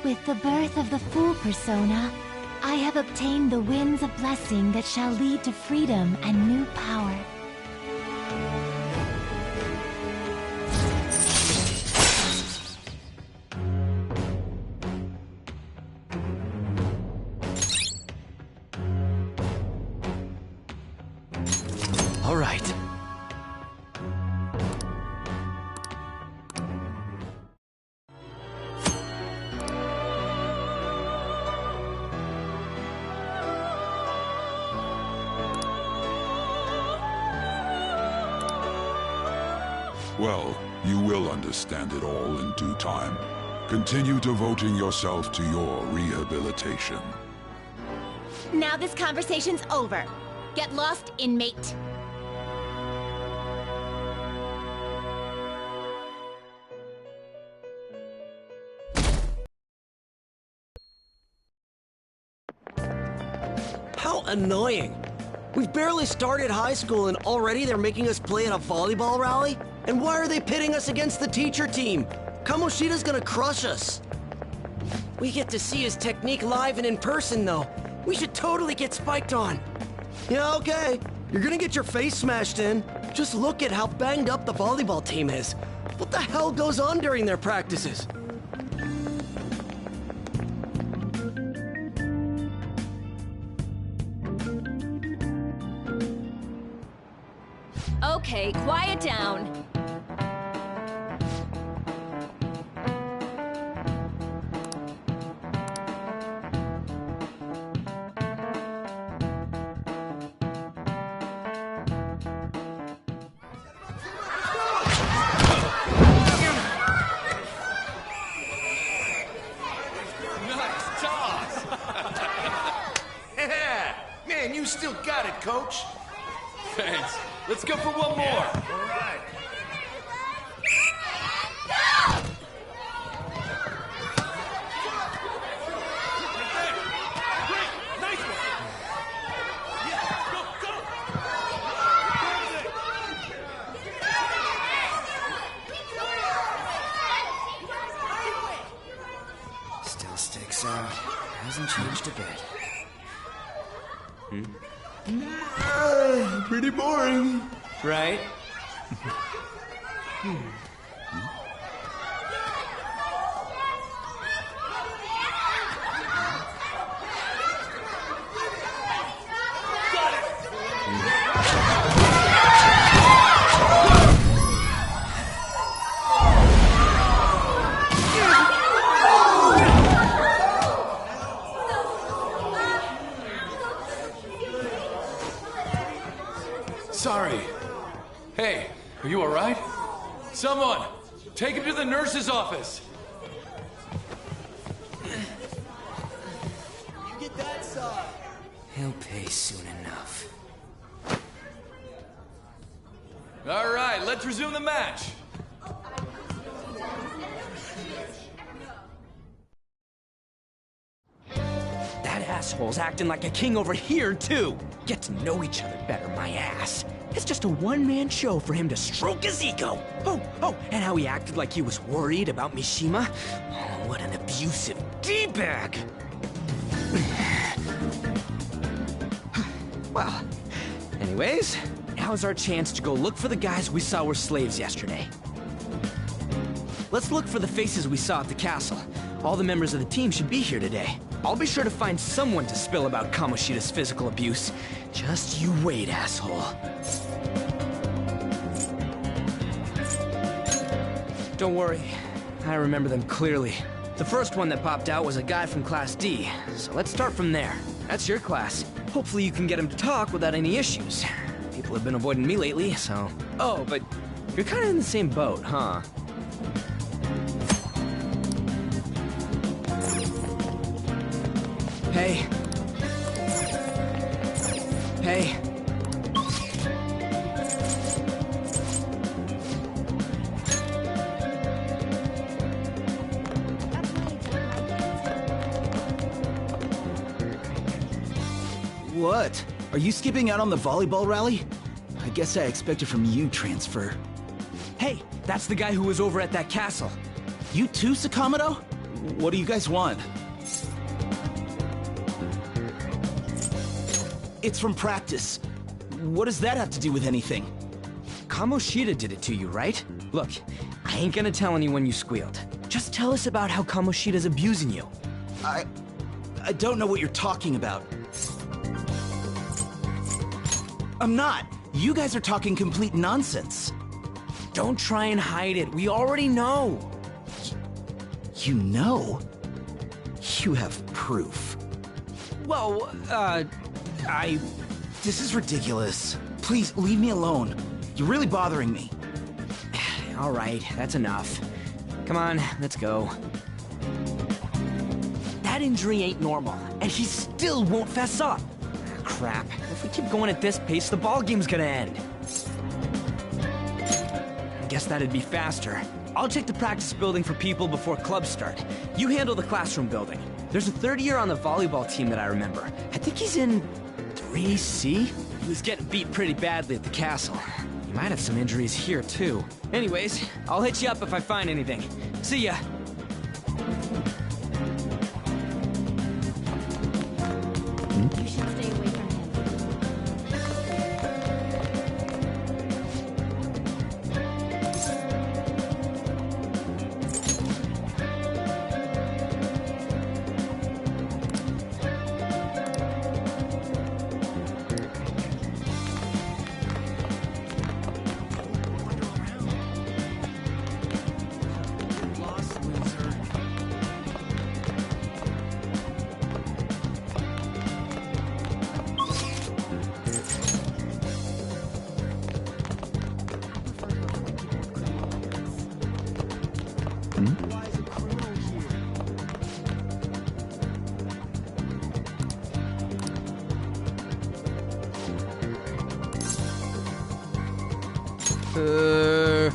With the birth of the Fool persona, I have obtained the winds of blessing that shall lead to freedom and new power. All right. Well, you will understand it all in due time. Continue devoting yourself to your rehabilitation. Now this conversation's over. Get lost, inmate. How annoying. We've barely started high school and already they're making us play in a volleyball rally? And why are they pitting us against the teacher team? Kamoshida's gonna crush us. We get to see his technique live and in person, though. We should totally get spiked on. Yeah, okay. You're gonna get your face smashed in. Just look at how banged up the volleyball team is. What the hell goes on during their practices? Okay, quiet down. Nice toss! Yeah! Man, you still got it, coach. Thanks. Let's go for one more. All right. Still sticks out. Hasn't changed a bit. Pretty boring. right? Sorry. Hey, are you alright? Someone, take him to the nurse's office. Get that side. He'll pay soon enough. Alright, let's resume the match. That asshole's acting like a king over here, too. Get to know each other better, my ass. It's just a one-man show for him to stroke his ego. Oh, and how he acted like he was worried about Mishima. Oh, what an abusive D-bag. Well, anyways, now's our chance to go look for the guys we saw were slaves yesterday. Let's look for the faces we saw at the castle. All the members of the team should be here today. I'll be sure to find someone to spill about Kamoshida's physical abuse. Just you wait, asshole. Don't worry, I remember them clearly. The first one that popped out was a guy from Class D, so let's start from there. That's your class. Hopefully you can get him to talk without any issues. People have been avoiding me lately, so... Oh, but you're kind of in the same boat, huh? Hey. Hey. What? Are you skipping out on the volleyball rally? I guess I expected from you, Transfer. Hey, that's the guy who was over at that castle. You too, Sakamoto? What do you guys want? It's from practice. What does that have to do with anything? Kamoshida did it to you, right? Look, I ain't gonna tell anyone you squealed. Just tell us about how Kamoshida's abusing you. I don't know what you're talking about. I'm not. You guys are talking complete nonsense. Don't try and hide it. We already know. You know? You have proof. Well, This is ridiculous. Please, leave me alone. You're really bothering me. All right, that's enough. Come on, let's go. That injury ain't normal, and he still won't fess up. Crap. If we keep going at this pace, the ball game's gonna end. I guess that'd be faster. I'll check the practice building for people before clubs start. You handle the classroom building. There's a third year on the volleyball team that I remember. I think he's in 3C? He was getting beat pretty badly at the castle. He might have some injuries here, too. Anyways, I'll hit you up if I find anything. See ya! You should stay away from him. Sure.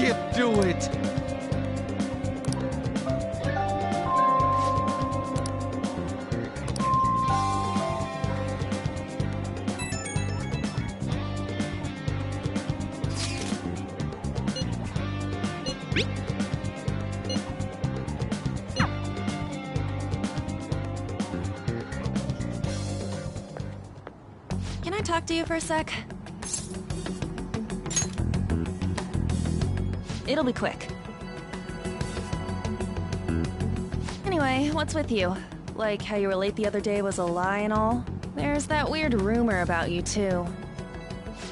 can't do it. Can I talk to you for a sec? It'll be quick. Anyway, what's with you? Like how you were late the other day was a lie and all? There's that weird rumor about you, too.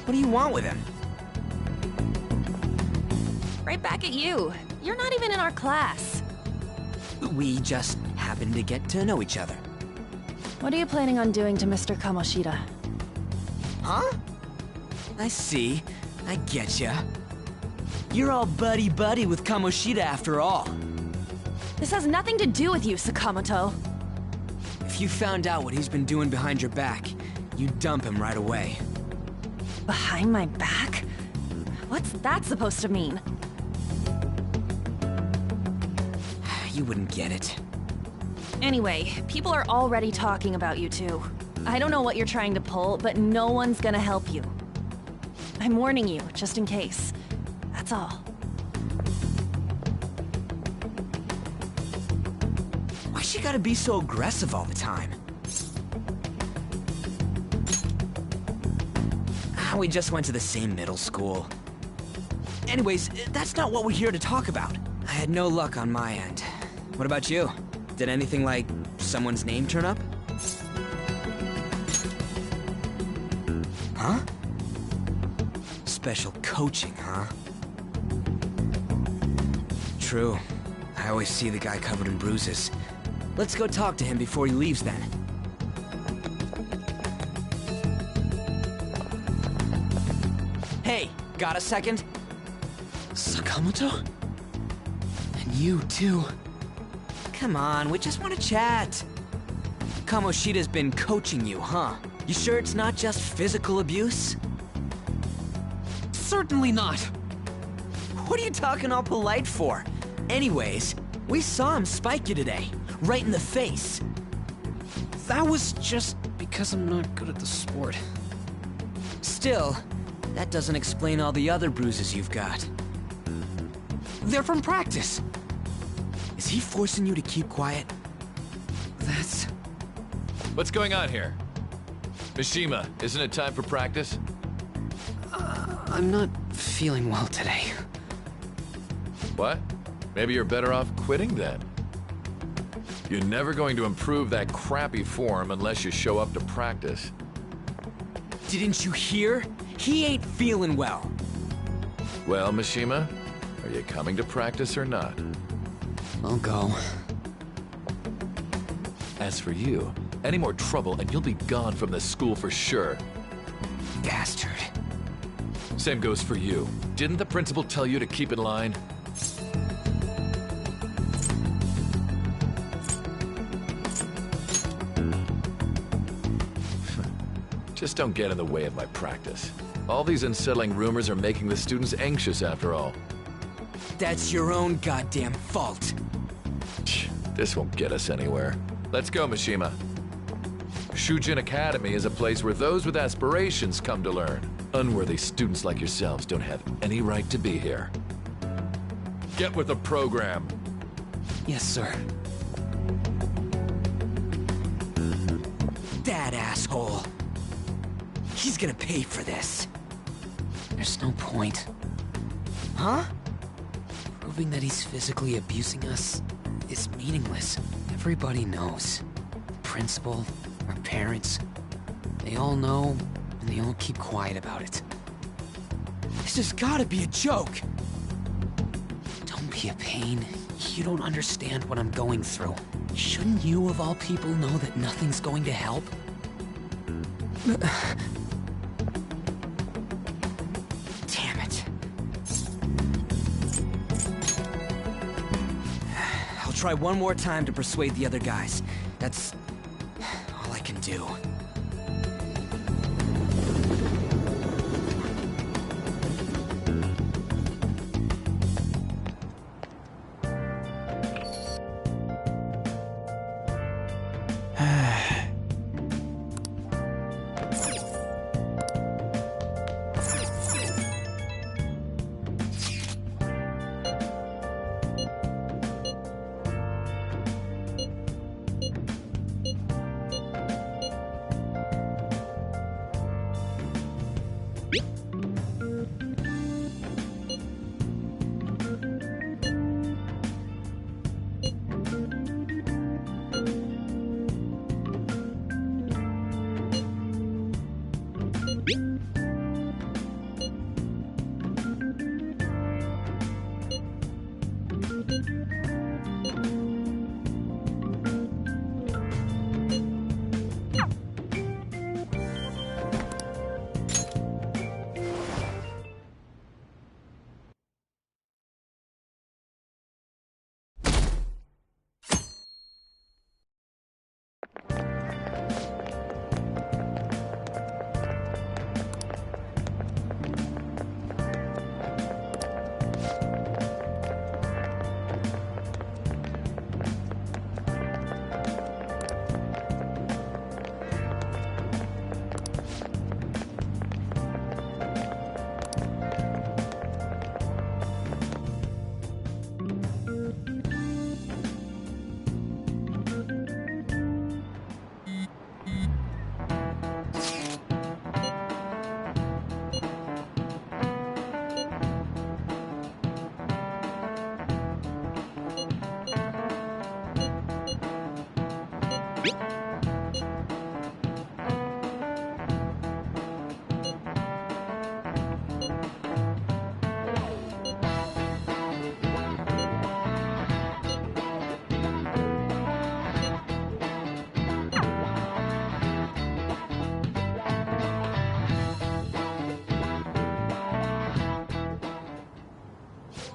What do you want with him? Right back at you. You're not even in our class. We just happened to get to know each other. What are you planning on doing to Mr. Kamoshida? Huh? I see. I getcha. You're all buddy-buddy with Kamoshida after all. This has nothing to do with you, Sakamoto. If you found out what he's been doing behind your back, you'd dump him right away. Behind my back? What's that supposed to mean? You wouldn't get it. Anyway, people are already talking about you two. I don't know what you're trying to pull, but no one's gonna help you. I'm warning you, just in case. That's all. Why she gotta be so aggressive all the time? We just went to the same middle school. Anyways, that's not what we're here to talk about. I had no luck on my end. What about you? Did anything like someone's name turn up? Huh? Special coaching, huh? True. I always see the guy covered in bruises. Let's go talk to him before he leaves then. Hey, got a second? Sakamoto? And you too. Come on, we just want to chat. Kamoshida's been coaching you, huh? You sure it's not just physical abuse? Certainly not. What are you talking all polite for? Anyways, we saw him spike you today, right in the face. That was just because I'm not good at the sport. Still, that doesn't explain all the other bruises you've got. They're from practice. Is he forcing you to keep quiet? That's... What's going on here? Mishima, isn't it time for practice? I'm not feeling well today. What? Maybe you're better off quitting then. You're never going to improve that crappy form unless you show up to practice. Didn't you hear? He ain't feeling well. Well, Mishima, are you coming to practice or not? I'll go. As for you, any more trouble and you'll be gone from the school for sure. Bastard. Same goes for you. Didn't the principal tell you to keep in line? Just don't get in the way of my practice. All these unsettling rumors are making the students anxious after all. That's your own goddamn fault. This won't get us anywhere. Let's go, Mishima. Shujin Academy is a place where those with aspirations come to learn. Unworthy students like yourselves don't have any right to be here. Get with the program. Yes, sir. That asshole. He's gonna pay for this. There's no point. Huh? Proving that he's physically abusing us is meaningless. Everybody knows. The principal, our parents, they all know, and they all keep quiet about it. This has gotta be a joke. Don't be a pain. You don't understand what I'm going through. Shouldn't you, of all people, know that nothing's going to help? Damn it. I'll try one more time to persuade the other guys. That's all I can do.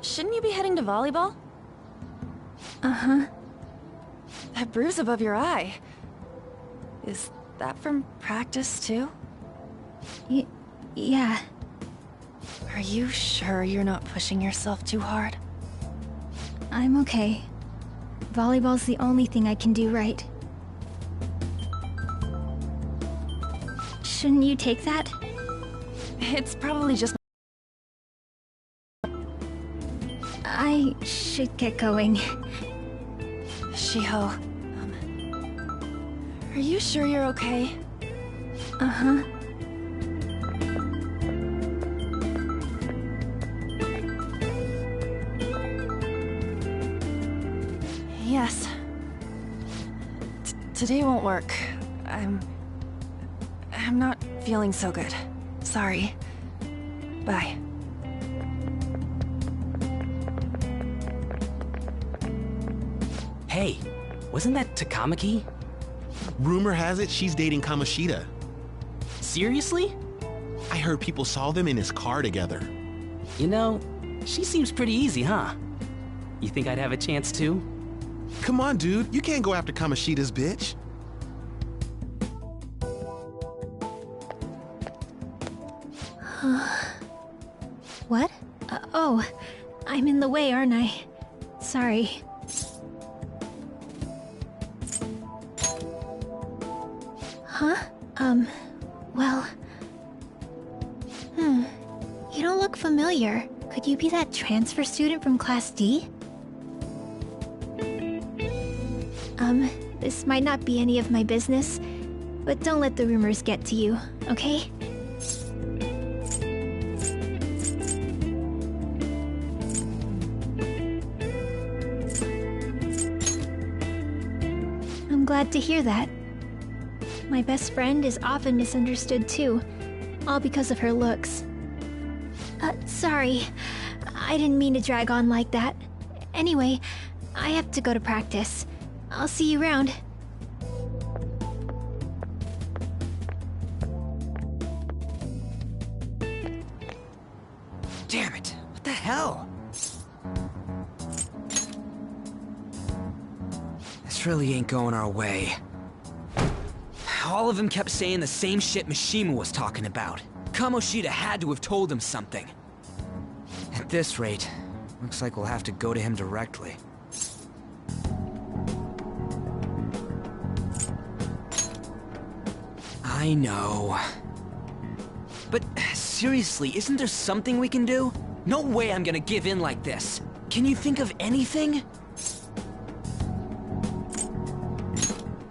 Shouldn't you be heading to volleyball? Uh-huh. That bruise above your eye. Is that from practice, too? Yeah. Are you sure you're not pushing yourself too hard? I'm okay. Volleyball's the only thing I can do right. Shouldn't you take that? It's probably just... I should get going. Shiho, are you sure you're okay? Uh-huh. Yes. Today won't work. I'm not feeling so good. Sorry. Bye. Hey, wasn't that Takamaki? Rumor has it she's dating Kamoshida. Seriously? I heard people saw them in his car together. You know, she seems pretty easy, huh? You think I'd have a chance too? Come on, dude. You can't go after Kamoshida's bitch. What? Oh, I'm in the way, aren't I? Sorry. Huh? Well... You don't look familiar. Could you be that transfer student from Class D? This might not be any of my business, but don't let the rumors get to you, okay? I'm glad to hear that. My best friend is often misunderstood too, all because of her looks. Sorry. I didn't mean to drag on like that. Anyway, I have to go to practice. I'll see you around. Damn it! What the hell? This really ain't going our way. All of them kept saying the same shit Mishima was talking about. Kamoshida had to have told him something. At this rate, looks like we'll have to go to him directly. I know. But seriously, isn't there something we can do? No way I'm gonna give in like this. Can you think of anything?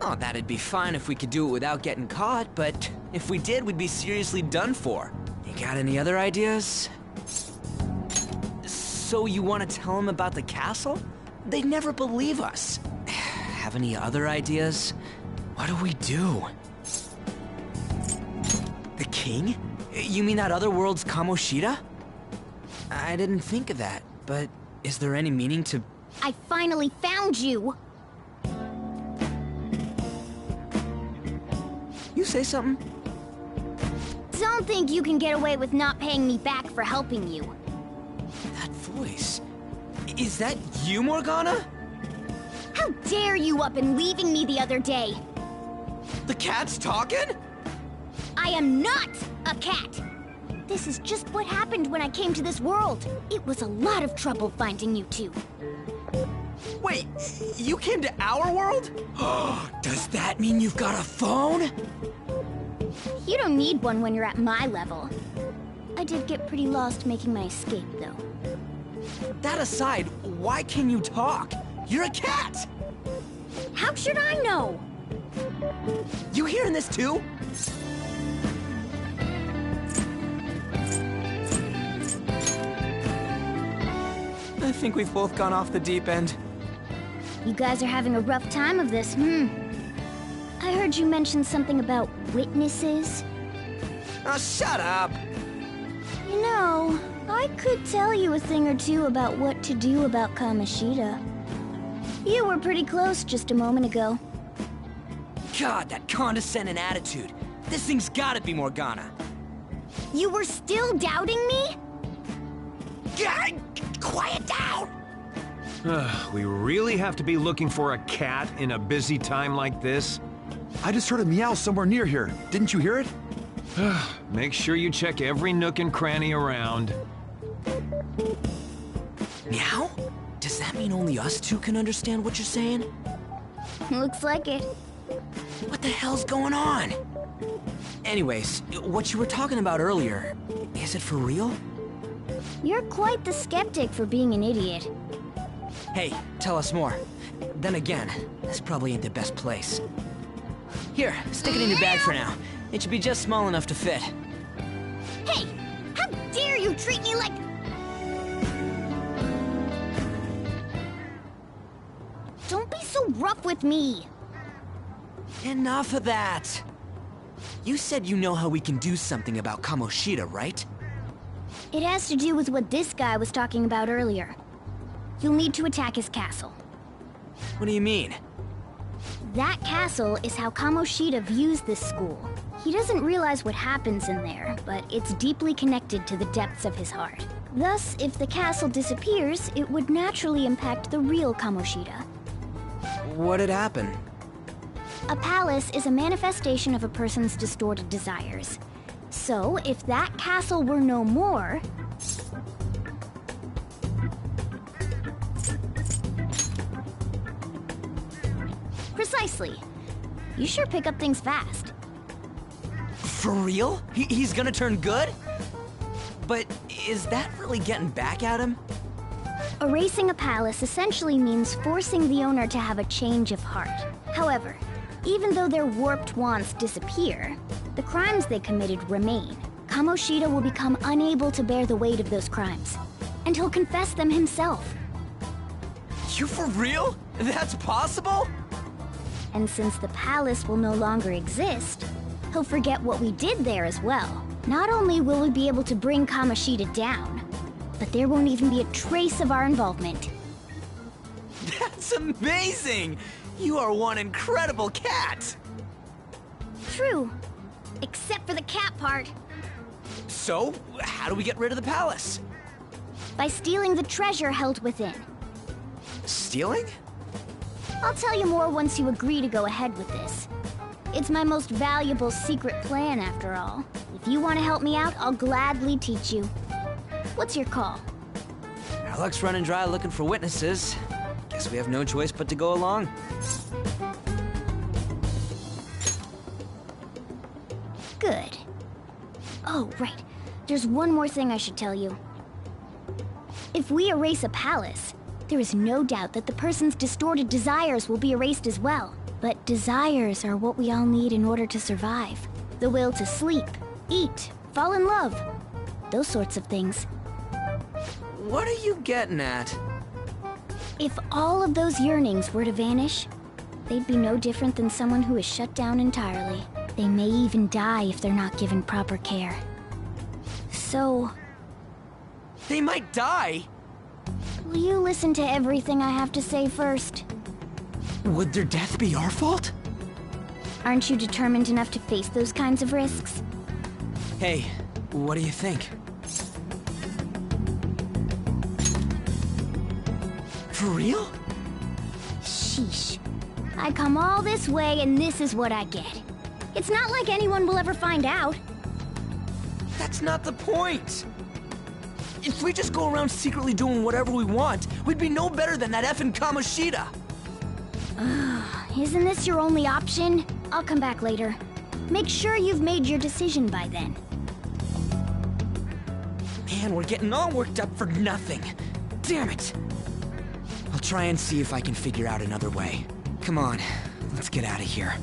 Oh, that'd be fine if we could do it without getting caught, but if we did, we'd be seriously done for. You got any other ideas? So you want to tell them about the castle? They'd never believe us. Have any other ideas? What do we do? The king? You mean that other world's Kamoshida? I didn't think of that, but is there any meaning to... I finally found you! You say something? Don't think you can get away with not paying me back for helping you. That voice... Is that you, Morgana? How dare you up and leaving me the other day? The cat's talking? I am not a cat! This is just what happened when I came to this world. It was a lot of trouble finding you two. Wait, you came to our world? Does that mean you've got a phone? You don't need one when you're at my level. I did get pretty lost making my escape, though. That aside, why can you talk? You're a cat! How should I know? You hearing this too? I think we've both gone off the deep end. You guys are having a rough time of this, I heard you mention something about witnesses. Oh, shut up! You know, I could tell you a thing or two about what to do about Kamoshida. You were pretty close just a moment ago. God, that condescending attitude. This thing's gotta be Morgana. You were still doubting me? God, quiet down! We really have to be looking for a cat in a busy time like this? I just heard a meow somewhere near here. Didn't you hear it? Make sure you check every nook and cranny around. Meow? Does that mean only us two can understand what you're saying? Looks like it. What the hell's going on? Anyways, what you were talking about earlier, is it for real? You're quite the skeptic for being an idiot. Hey, tell us more. Then again, this probably ain't the best place. Here, stick it in your bag for now. It should be just small enough to fit. Hey! How dare you treat me like... Don't be so rough with me! Enough of that! You said you know how we can do something about Kamoshida, right? It has to do with what this guy was talking about earlier. You'll need to attack his castle. What do you mean? That castle is how Kamoshida views this school. He doesn't realize what happens in there, but it's deeply connected to the depths of his heart. Thus, if the castle disappears, it would naturally impact the real Kamoshida. What'd happen? A palace is a manifestation of a person's distorted desires. So, if that castle were no more... Precisely. You sure pick up things fast. For real? He's gonna turn good? But is that really getting back at him? Erasing a palace essentially means forcing the owner to have a change of heart. However, even though their warped wants disappear, the crimes they committed remain. Kamoshida will become unable to bear the weight of those crimes, and he'll confess them himself. You for real? That's possible? And since the palace will no longer exist, he'll forget what we did there as well. Not only will we be able to bring Kamoshida down, but there won't even be a trace of our involvement. That's amazing! You are one incredible cat! True. Except for the cat part. So, how do we get rid of the palace? By stealing the treasure held within. Stealing? I'll tell you more once you agree to go ahead with this. It's my most valuable secret plan, after all. If you want to help me out, I'll gladly teach you. What's your call? Our luck's running dry looking for witnesses. Guess we have no choice but to go along. Good. Oh, right. There's one more thing I should tell you. If we erase a palace, there is no doubt that the person's distorted desires will be erased as well. But desires are what we all need in order to survive. The will to sleep, eat, fall in love. Those sorts of things. What are you getting at? If all of those yearnings were to vanish, they'd be no different than someone who is shut down entirely. They may even die if they're not given proper care. So... They might die? Will you listen to everything I have to say first? Would their death be our fault? Aren't you determined enough to face those kinds of risks? Hey, what do you think? For real? Sheesh. I come all this way and this is what I get. It's not like anyone will ever find out. That's not the point! If we just go around secretly doing whatever we want, we'd be no better than that effing Kamoshida! Isn't this your only option? I'll come back later. Make sure you've made your decision by then. Man, we're getting all worked up for nothing. Damn it! I'll try and see if I can figure out another way. Come on, let's get out of here.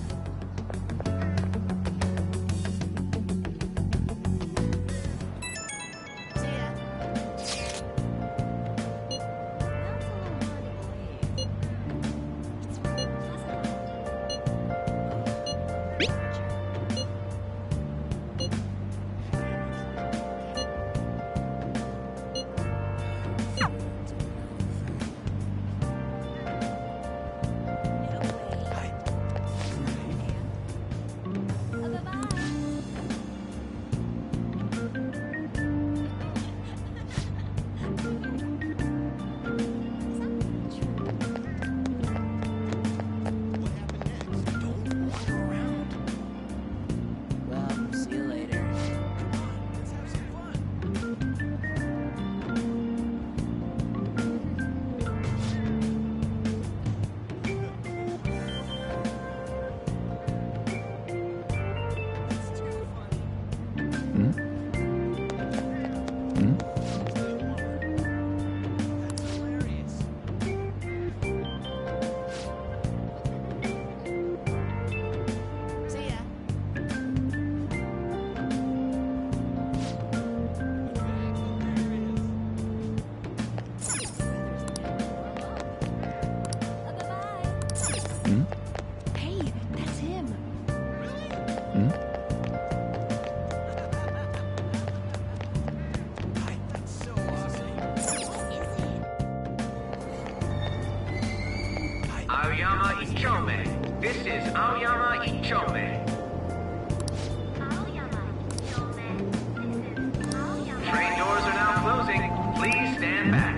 Aoyama Ichome. This is Aoyama Ichome. Train doors are now closing. Please stand back.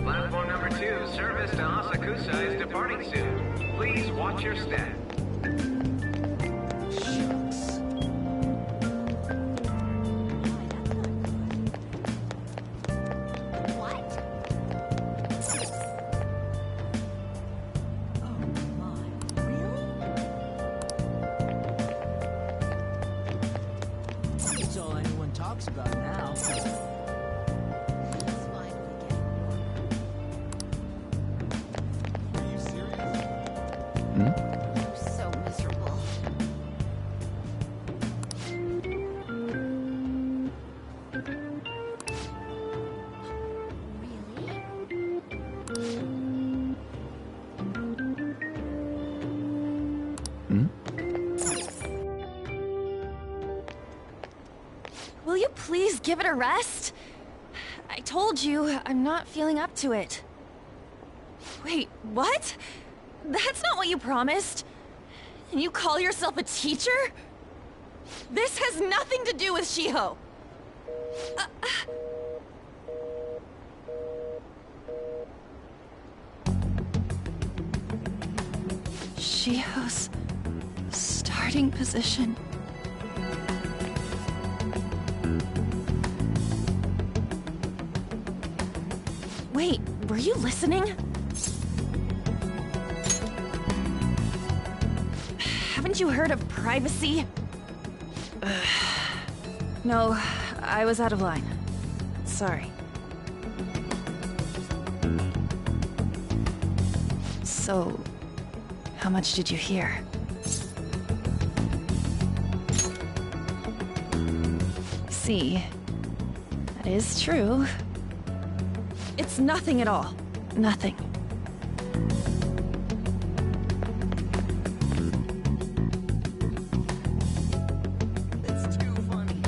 Platform number 2, service to Asakusa is departing soon. Please watch your step. It's all anyone talks about now. So miserable. Will you please give it a rest? I told you, I'm not feeling up to it. Wait, what? That's not what you promised. And you call yourself a teacher? This has nothing to do with Shiho. Shiho's starting position. Wait, were you listening? Haven't you heard of privacy? No, I was out of line. Sorry. So, how much did you hear? See, that is true. It's nothing at all. Nothing. It's too funny.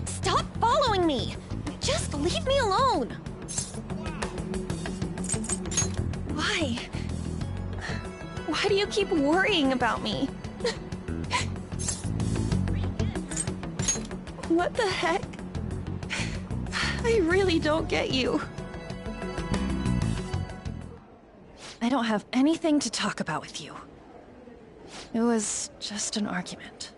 Stop following me! Just leave me alone! Why? Why do you keep worrying about me? What the heck? I really don't get you. I don't have anything to talk about with you. It was just an argument.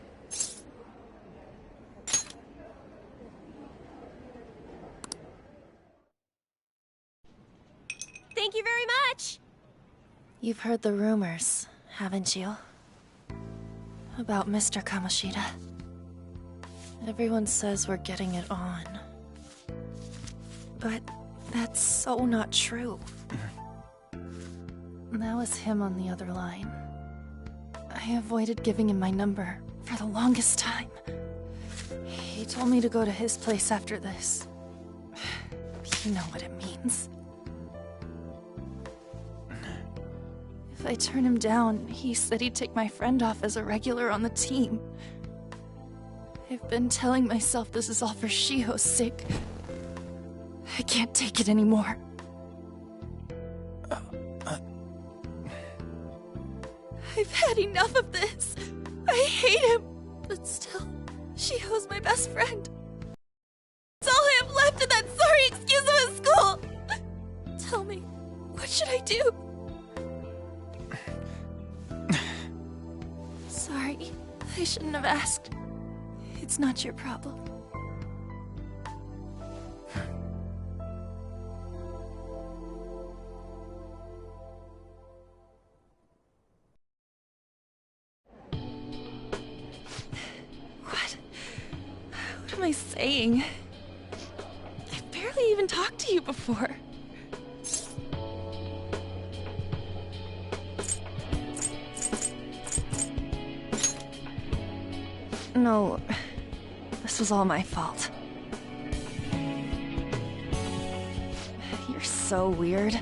Thank you very much! You've heard the rumors, haven't you? About Mr. Kamoshida. Everyone says we're getting it on. But that's so not true. That was him on the other line. I avoided giving him my number for the longest time. He told me to go to his place after this. You know what it means. If I turn him down, he said he'd take my friend off as a regular on the team. I've been telling myself this is all for Shiho's sake. I can't take it anymore. I've had enough of this. I hate him. But still, Shiho's my best friend. It's all I have left in that sorry excuse of a school. Tell me, what should I do? Sorry, I shouldn't have asked. It's not your problem. What am I saying? I've barely even talked to you before. No, this was all my fault. You're so weird.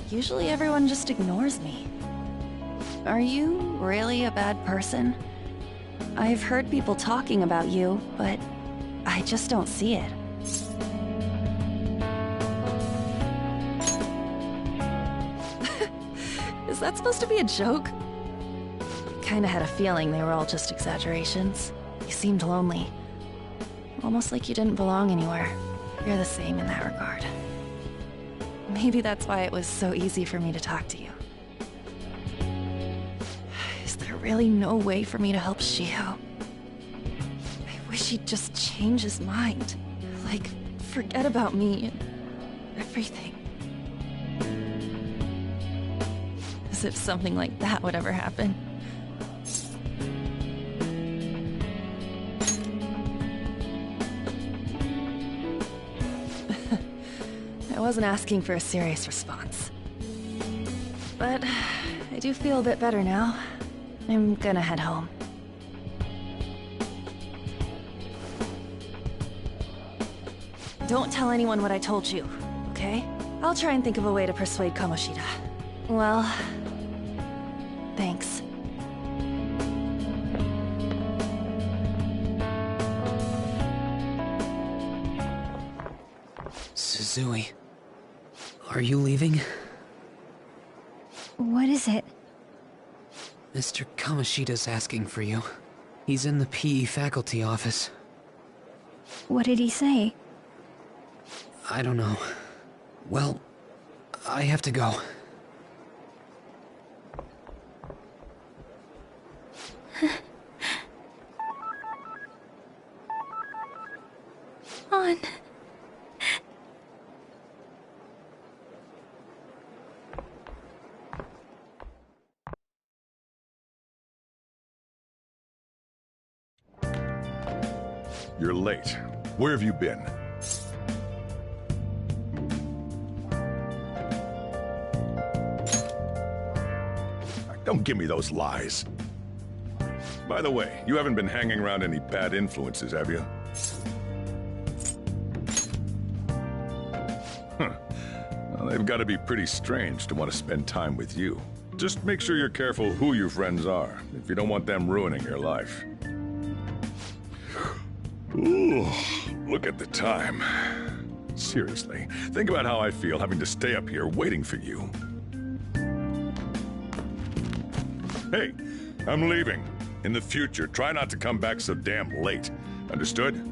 Usually everyone just ignores me. Are you really a bad person? I've heard people talking about you, but I just don't see it. Is that supposed to be a joke? Kinda had a feeling they were all just exaggerations. You seemed lonely. Almost like you didn't belong anywhere. You're the same in that regard. Maybe that's why it was so easy for me to talk to you. Is there really no way for me to help Shiho? I wish he'd just change his mind. Like, forget about me and everything. As if something like that would ever happen. I wasn't asking for a serious response. But I do feel a bit better now. I'm gonna head home. Don't tell anyone what I told you, okay? I'll try and think of a way to persuade Kamoshida. Well, thanks. Suzui, are you leaving? What is it? Mr. Kamoshida's asking for you. He's in the PE faculty office. What did he say? I don't know. Well, I have to go. On. You're late. Where have you been? Don't give me those lies. By the way, you haven't been hanging around any bad influences, have you? Huh. Well, they've got to be pretty strange to want to spend time with you. Just make sure you're careful who your friends are, if you don't want them ruining your life. Ooh, look at the time. Seriously, think about how I feel having to stay up here waiting for you. Hey, I'm leaving. In the future, try not to come back so damn late. Understood?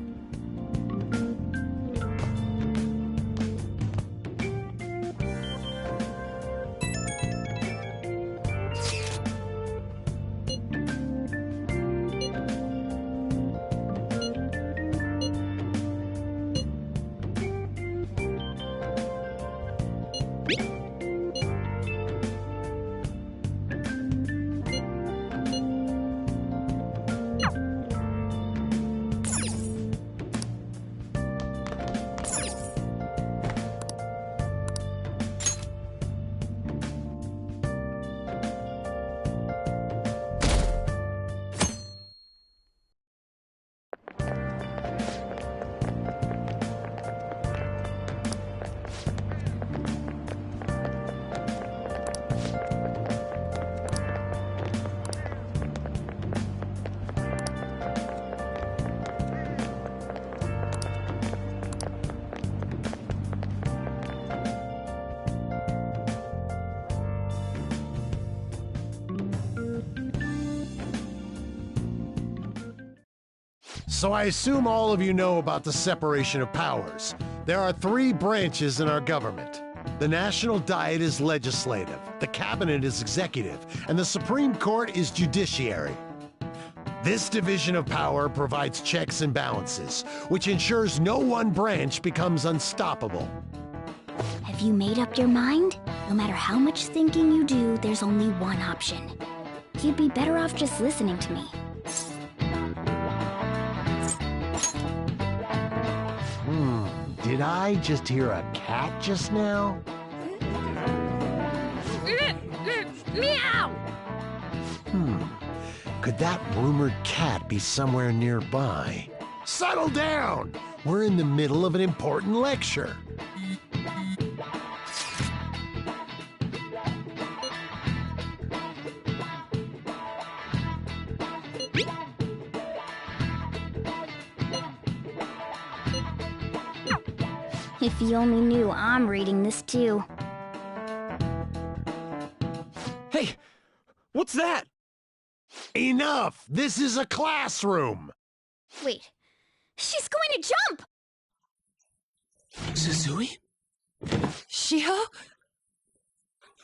So I assume all of you know about the separation of powers. There are 3 branches in our government. The National Diet is legislative, the Cabinet is executive, and the Supreme Court is judiciary. This division of power provides checks and balances, which ensures no one branch becomes unstoppable. Have you made up your mind? No matter how much thinking you do, there's only one option. You'd be better off just listening to me. Did I just hear a cat just now? Meow! Could that rumored cat be somewhere nearby? Settle down! We're in the middle of an important lecture. If you only knew I'm reading this too. Hey, what's that? Enough! This is a classroom! Wait, she's going to jump! Suzui? Shiho?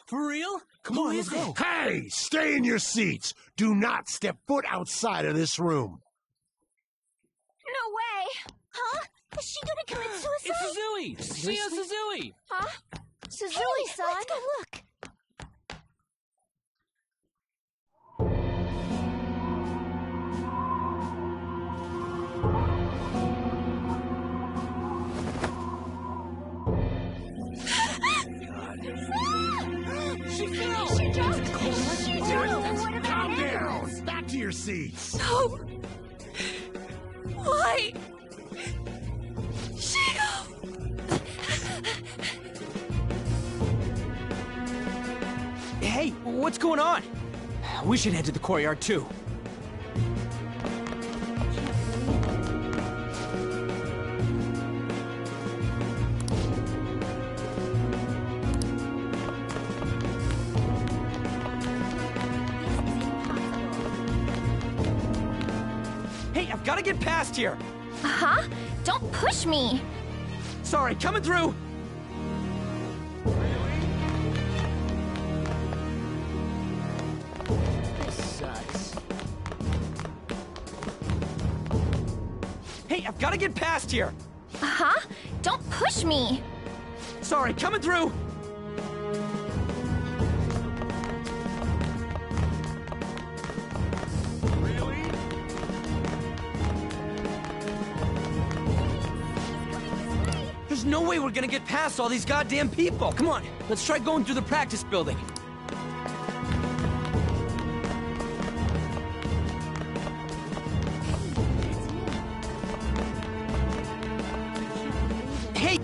For real? Come on, let's go. Hey! Stay in your seats! Do not step foot outside of this room! No way! Huh? Is she gonna commit suicide? It's Suzui! Shio Suzui! Huh? Suzui-san? Let's go look. She fell! She jumped! Calm down! Back to your seats! No! Why? Shio! Hey, what's going on? We should head to the courtyard too. Hey, I've got to get past here. Huh? Don't push me! Sorry, coming through. Hey, I've got to get past here. Huh? Don't push me! Sorry, coming through. There's no way we're gonna get past all these goddamn people. Come on, let's try going through the practice building. Hey!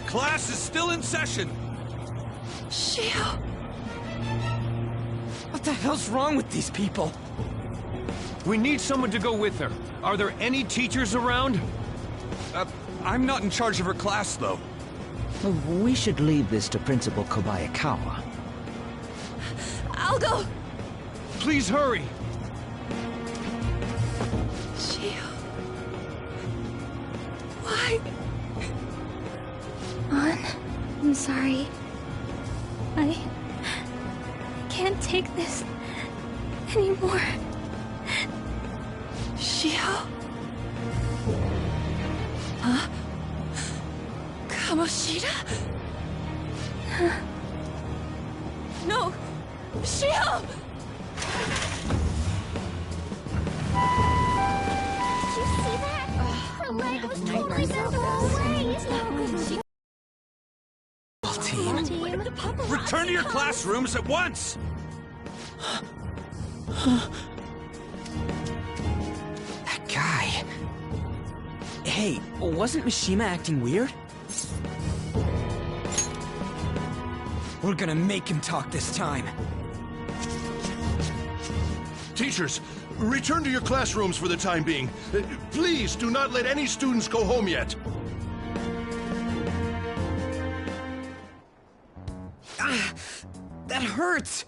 Class is still in session. Shio. What the hell's wrong with these people? We need someone to go with her. Are there any teachers around? I'm not in charge of her class, though. We should leave this to Principal Kobayakawa. I'll go. Please hurry. Shio. Why? I'm sorry. I can't take this anymore. Shio? Huh? Kamoshida? No! Shio! Did you see that? Her leg was totally bent away. Team. Return to your classrooms at once! That guy. Hey, wasn't Mishima acting weird? We're gonna make him talk this time. Teachers, return to your classrooms for the time being. Please do not let any students go home yet. That hurts!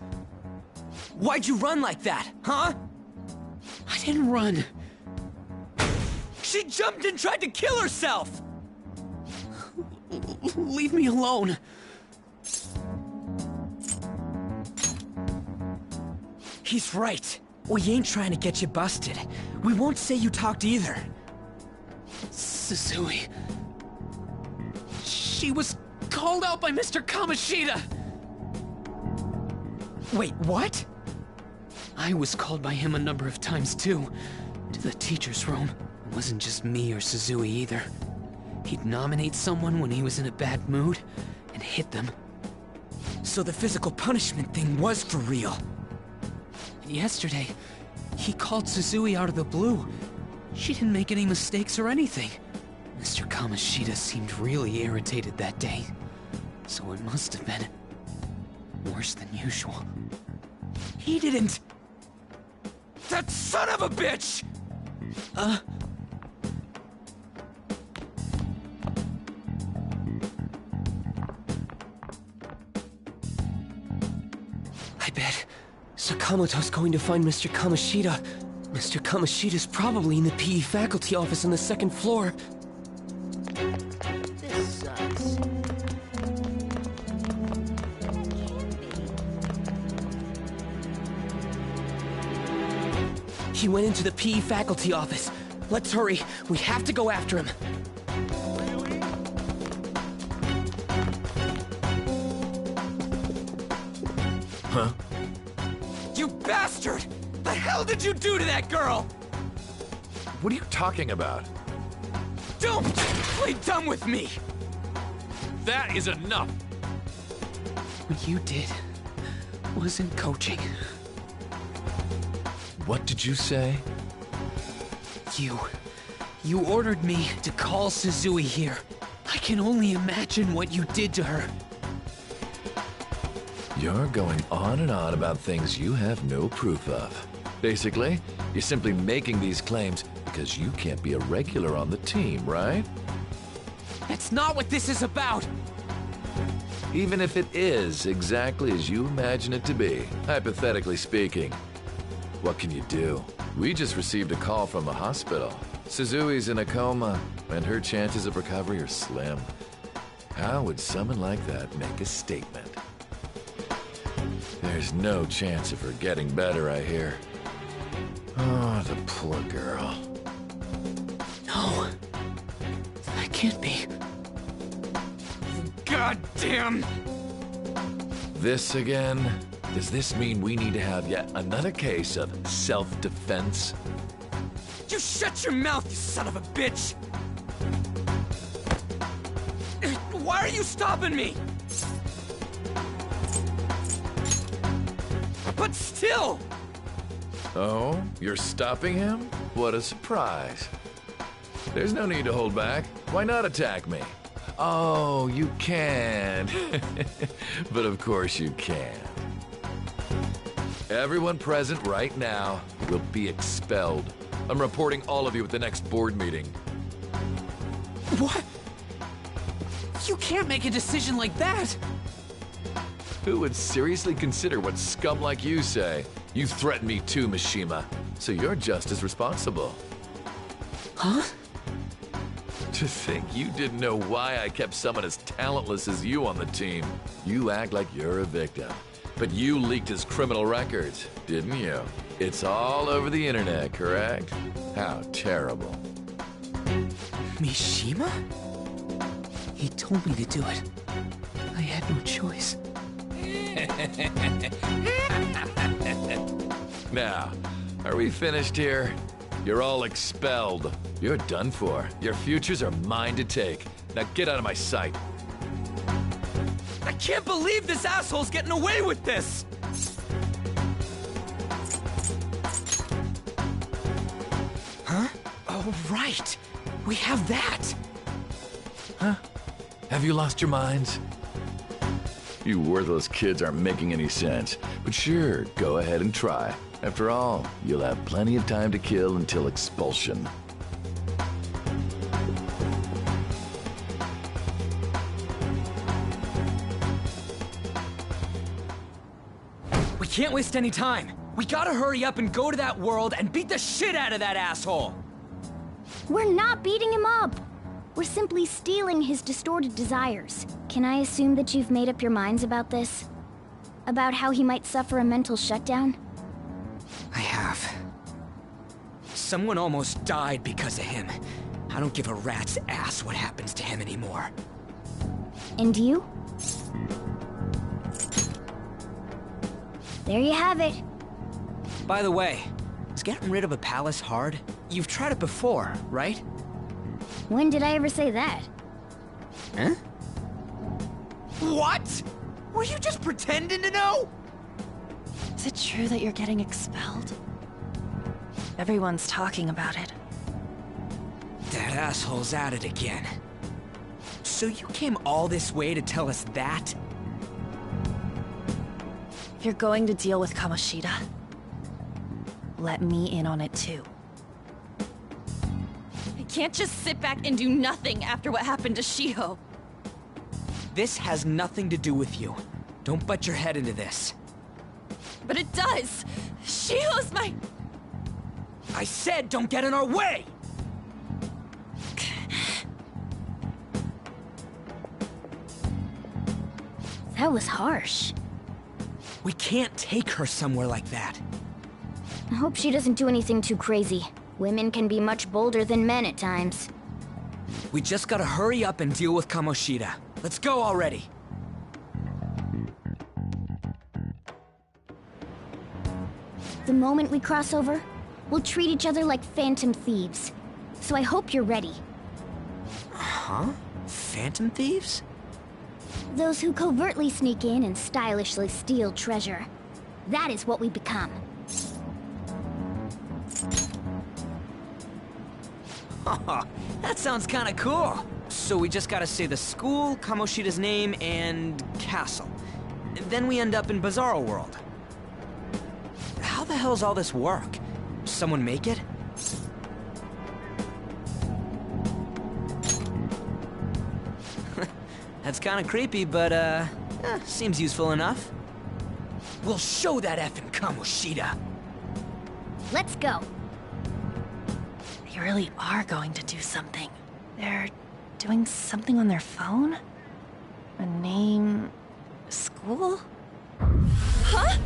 Why'd you run like that, huh? I didn't run. She jumped and tried to kill herself! Leave me alone. He's right. We ain't trying to get you busted. We won't say you talked either. Suzui. She was called out by Mr. Kamoshida. Wait, what? I was called by him a number of times too, to the teacher's room. It wasn't just me or Suzui either. He'd nominate someone when he was in a bad mood, and hit them. So the physical punishment thing was for real. And yesterday, he called Suzui out of the blue. She didn't make any mistakes or anything. Mr. Kamoshida seemed really irritated that day, so it must have been worse than usual. He didn't... That son of a bitch! I bet Sakamoto's going to find Mr. Kamoshida. Mr. Kamoshida's probably in the PE faculty office on the second floor. This sucks. He went into the PE faculty office. Let's hurry. We have to go after him. Huh? You bastard! The hell did you do to that girl? What are you talking about? Don't play dumb with me! That is enough! What you did wasn't coaching. What did you say? You ordered me to call Suzui here. I can only imagine what you did to her. You're going on and on about things you have no proof of. Basically, you're simply making these claims because you can't be a regular on the team, right? That's not what this is about! Even if it is exactly as you imagine it to be, hypothetically speaking, what can you do? We just received a call from the hospital. Suzui's in a coma, and her chances of recovery are slim. How would someone like that make a statement? There's no chance of her getting better, I hear. Oh, the poor girl. No. That can't be. God! God damn! This again? Does this mean we need to have yet another case of self-defense? You shut your mouth, you son of a bitch! Why are you stopping me? But still! Oh, you're stopping him? What a surprise. There's no need to hold back. Why not attack me? Oh, you can. But of course you can. Everyone present right now will be expelled. I'm reporting all of you at the next board meeting. What? You can't make a decision like that! Who would seriously consider what scum like you say? You threatened me too, Mishima, so you're just as responsible. Huh? To think you didn't know why I kept someone as talentless as you on the team. You act like you're a victim. But you leaked his criminal records, didn't you? It's all over the internet, correct? How terrible. Mishima? He told me to do it. I had no choice. Now, are we finished here? You're all expelled. You're done for. Your futures are mine to take. Now get out of my sight. I can't believe this asshole's getting away with this! Huh? Oh, right. We have that. Huh? Have you lost your minds? You worthless kids aren't making any sense. But sure, go ahead and try. After all, you'll have plenty of time to kill until expulsion. We can't waste any time. We gotta hurry up and go to that world and beat the shit out of that asshole! We're not beating him up! We're simply stealing his distorted desires. Can I assume that you've made up your minds about this? About how he might suffer a mental shutdown? I have. Someone almost died because of him. I don't give a rat's ass what happens to him anymore. And you? There you have it. By the way, is getting rid of a palace hard? You've tried it before, right? When did I ever say that? Huh? What? Were you just pretending to know? Is it true that you're getting expelled? Everyone's talking about it. That asshole's at it again. So you came all this way to tell us that? If you're going to deal with Kamoshida, let me in on it too. I can't just sit back and do nothing after what happened to Shiho. This has nothing to do with you. Don't butt your head into this. But it does! Shiho's my... I said don't get in our way! That was harsh. We can't take her somewhere like that. I hope she doesn't do anything too crazy. Women can be much bolder than men at times. We just gotta hurry up and deal with Kamoshida. Let's go already. The moment we cross over, we'll treat each other like phantom thieves. So I hope you're ready. Huh? Phantom thieves? Those who covertly sneak in and stylishly steal treasure. That is what we become. That sounds kinda cool. So we just gotta say the school, Kamoshida's name, and castle. Then we end up in Bizarro World. How the hell's all this work? Someone make it? That's kinda creepy, but seems useful enough. We'll show that effing Kamoshida. Let's go. They really are going to do something. They're doing something on their phone? A name... school? Huh?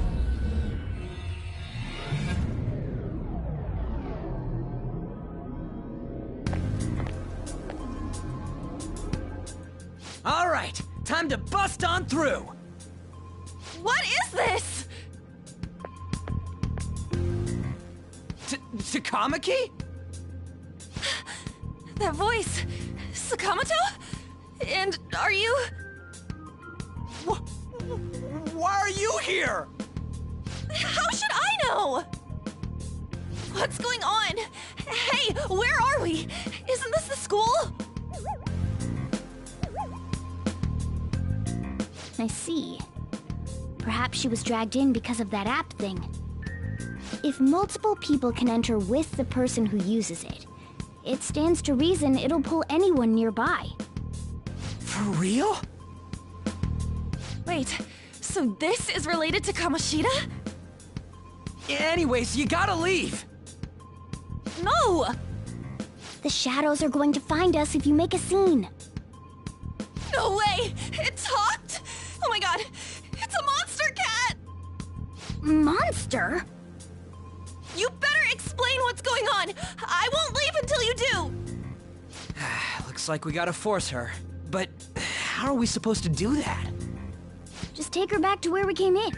All right, Time to bust on through! What is this? Takamaki? That voice... Sakamoto? And are you... Why are you here? How should I know? What's going on? Hey, where are we? Isn't this the school? I see. Perhaps she was dragged in because of that app thing. If multiple people can enter with the person who uses it, it stands to reason it'll pull anyone nearby. For real? Wait, so this is related to Kamoshida? Anyways, you gotta leave! No! The shadows are going to find us if you make a scene. No way! It talked? Oh my god! It's a monster cat! Monster? You better explain what's going on! I won't leave until you do! Looks like we gotta force her. But how are we supposed to do that? Just take her back to where we came in.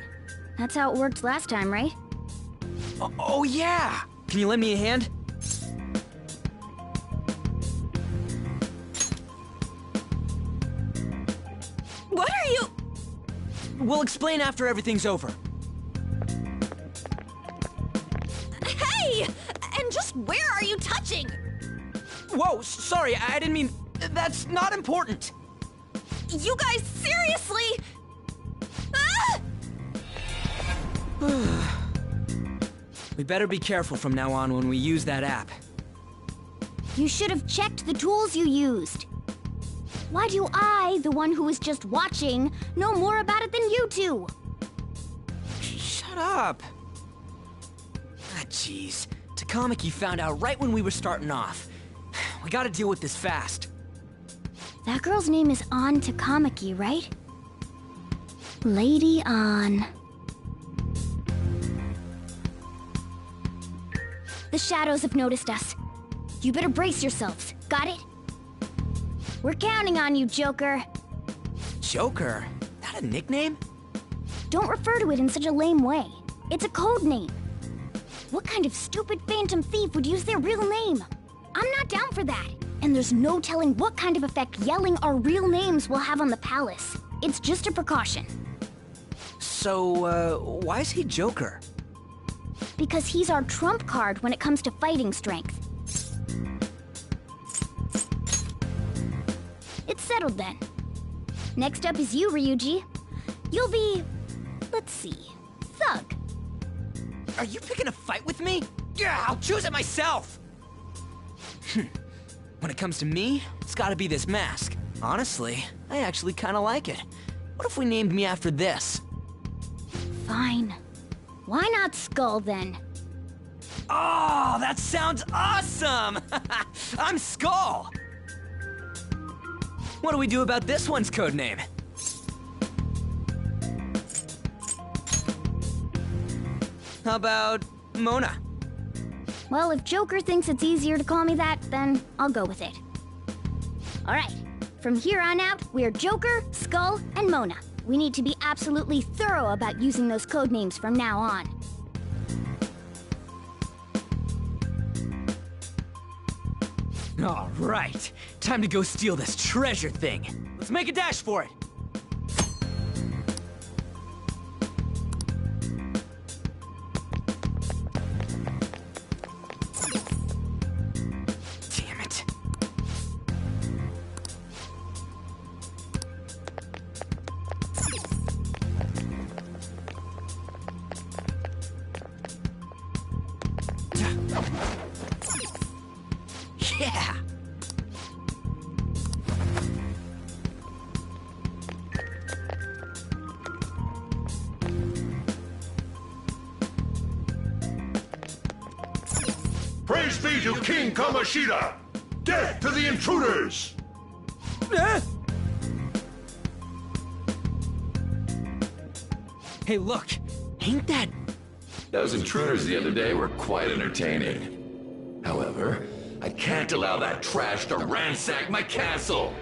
That's how it worked last time, right? Oh yeah! Can you lend me a hand? What are you... We'll explain after everything's over. Hey! And just where are you touching? Whoa, sorry, I didn't mean... That's not important. You guys, seriously? We better be careful from now on when we use that app. You should have checked the tools you used. Why do I, the one who was just watching, know more about it than you two? Shut up. Ah, jeez. Takamaki found out right when we were starting off. We gotta deal with this fast. That girl's name is An Takamaki, right? Lady An. The shadows have noticed us. You better brace yourselves. Got it? We're counting on you, Joker. Joker? That a nickname? Don't refer to it in such a lame way. It's a code name. What kind of stupid phantom thief would use their real name? I'm not down for that. And there's no telling what kind of effect yelling our real names will have on the palace. It's just a precaution. So, why is he Joker? Because he's our trump card when it comes to fighting strength. It's settled then. Next up is you, Ryuji. You'll be... let's see... Thug. Are you picking a fight with me? Yeah, I'll choose it myself! When it comes to me, it's gotta be this mask. Honestly, I actually kinda like it. What if we named me after this? Fine. Why not Skull, then? Oh, that sounds awesome! I'm Skull! What do we do about this one's codename? How about Mona? Well, if Joker thinks it's easier to call me that, then I'll go with it. Alright, from here on out, we're Joker, Skull, and Mona. We need to be absolutely thorough about using those codenames from now on. All right, time to go steal this treasure thing. Let's make a dash for it. Damn it. Yeah! Praise be to King Kamoshida! Death to the intruders! Hey, look! Ain't that... Those intruders the other day were quite entertaining. However, I can't allow that trash to ransack my castle!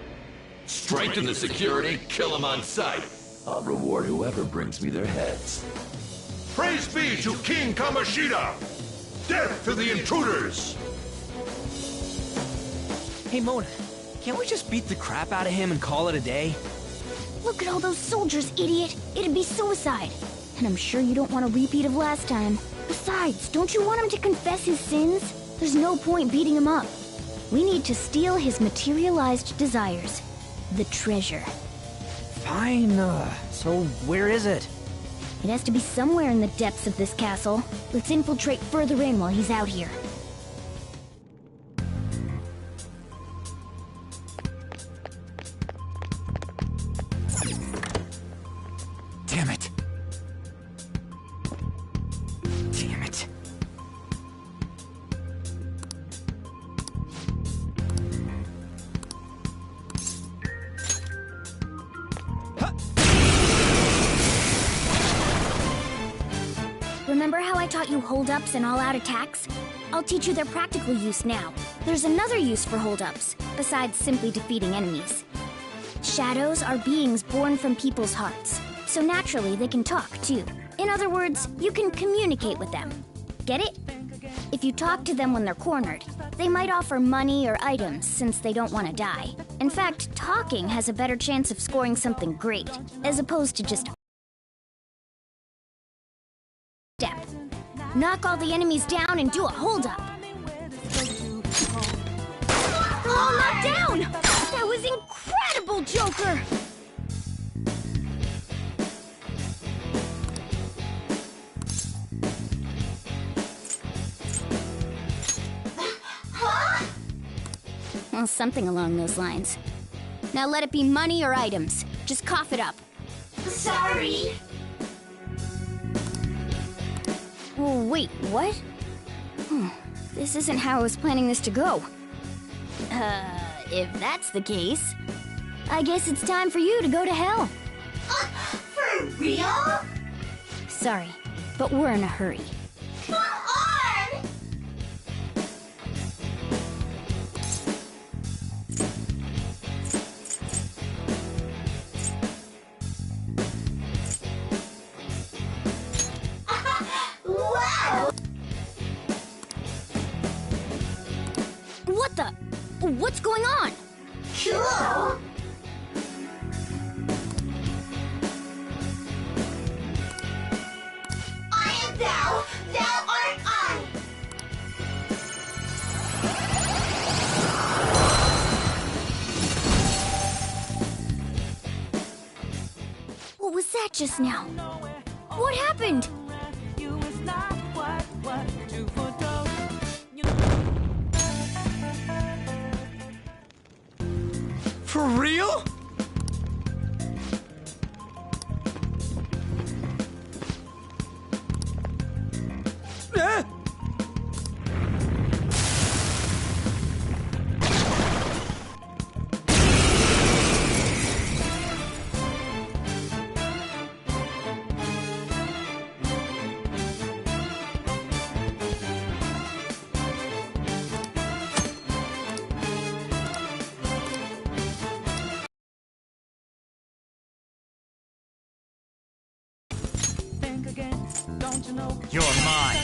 Strengthen the security, kill them on sight. I'll reward whoever brings me their heads. Praise be to King Kamoshida! Death to the intruders! Hey, Mona, can't we just beat the crap out of him and call it a day? Look at all those soldiers, idiot. It'd be suicide. And I'm sure you don't want a repeat of last time. Besides, don't you want him to confess his sins? There's no point beating him up. We need to steal his materialized desires. The treasure. Fine, so where is it? It has to be somewhere in the depths of this castle. Let's infiltrate further in while he's out here. Damn it. Damn it. Remember how I taught you hold-ups and all-out attacks? I'll teach you their practical use now. There's another use for hold-ups, besides simply defeating enemies. Shadows are beings born from people's hearts, so naturally they can talk, too. In other words, you can communicate with them. Get it? If you talk to them when they're cornered, they might offer money or items since they don't want to die. In fact, talking has a better chance of scoring something great, as opposed to just step. Knock all the enemies down and do a hold-up. All knocked down! That was incredible, Joker! Well, something along those lines. Now let it be money or items. Just cough it up. Sorry. Oh, wait, what? This isn't how I was planning this to go. If that's the case, I guess it's time for you to go to hell. For real? Sorry, but we're in a hurry. Come on! Wow! What the? What's going on? Cool! I am thou, thou art I! What was that just now? What happened? For real? Eh? You're mine.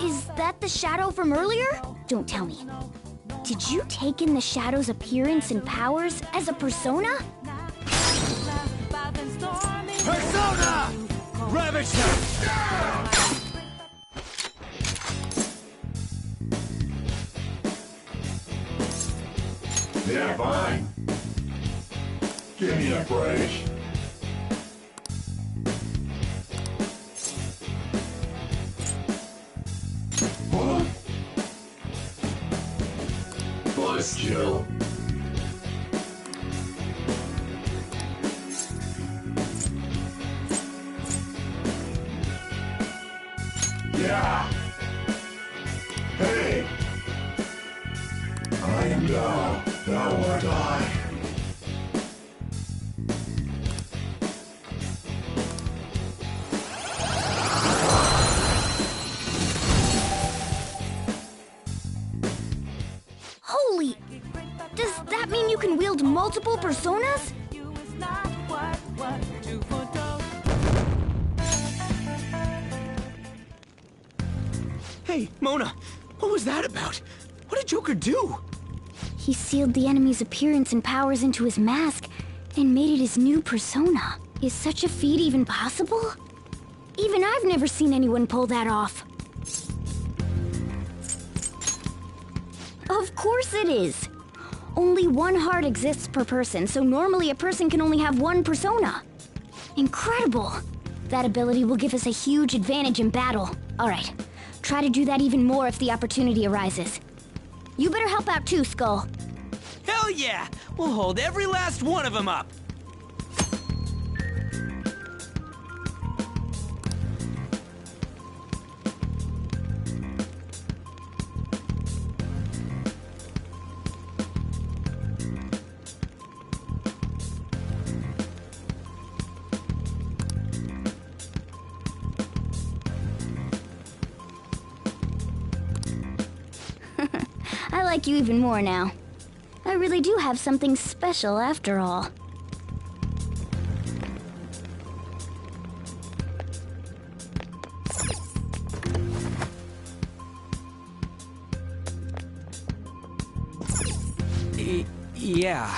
Is that the shadow from earlier? Don't tell me. Did you take in the shadow's appearance and powers as a persona? Persona! Ravage her! Yeah, fine. Give me a break. What? Buzzkill. Yeah. Hey. I am thou, thou art I. hold multiple personas? Hey, Mona, what was that about? What did Joker do? He sealed the enemy's appearance and powers into his mask and made it his new persona. Is such a feat even possible? Even I've never seen anyone pull that off. Of course it is. Only one heart exists per person, so normally a person can only have one persona. Incredible! That ability will give us a huge advantage in battle. Alright, try to do that even more if the opportunity arises. You better help out too, Skull. Hell yeah! We'll hold every last one of them up! I like you even more now. I really do have something special after all. Yeah.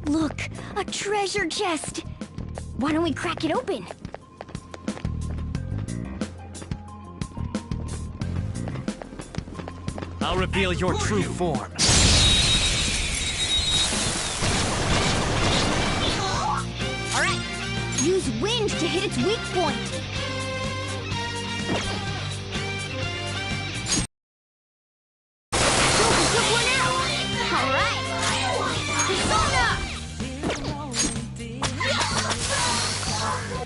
Look, a treasure chest! Why don't we crack it open? I'll reveal your true form. Alright, use wind to hit its weak point. Joker took one out! Alright! Persona!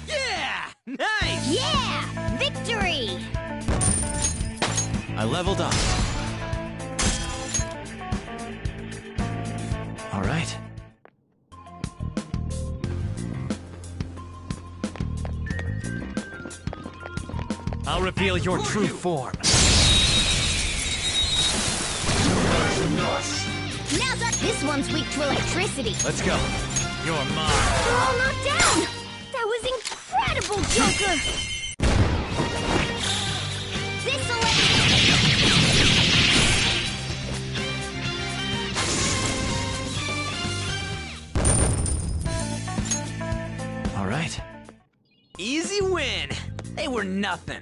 Yeah! Nice! Yeah! Victory! I leveled up. All right. I'll reveal your true form. Now that this one's weak to electricity. Let's go. You're mine. They're all knocked down! That was incredible, Joker! All right. Easy win! They were nothing.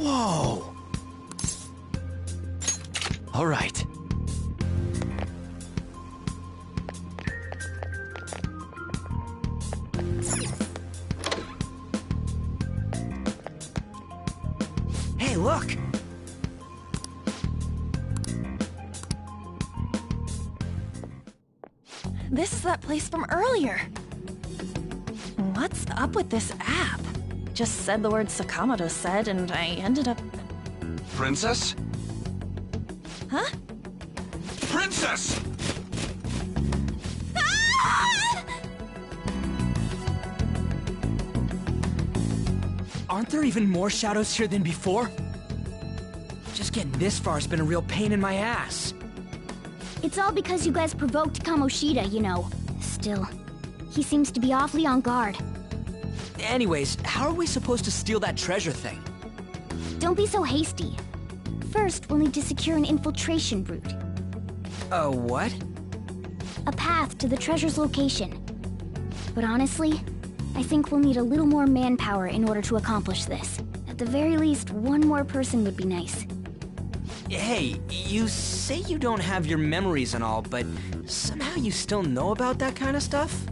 Whoa! All right. Hey, look! This is that place from earlier. What's up with this app? Just said the word Sakamoto said, and I ended up... Princess? Huh? Princess! Aren't there even more shadows here than before? Just getting this far has been a real pain in my ass. It's all because you guys provoked Kamoshida, you know. Still, he seems to be awfully on guard. Anyways, how are we supposed to steal that treasure thing? Don't be so hasty. First, we'll need to secure an infiltration route. A what? A path to the treasure's location. But honestly, I think we'll need a little more manpower in order to accomplish this. At the very least, one more person would be nice. Hey, you say you don't have your memories and all, but somehow you still know about that kind of stuff?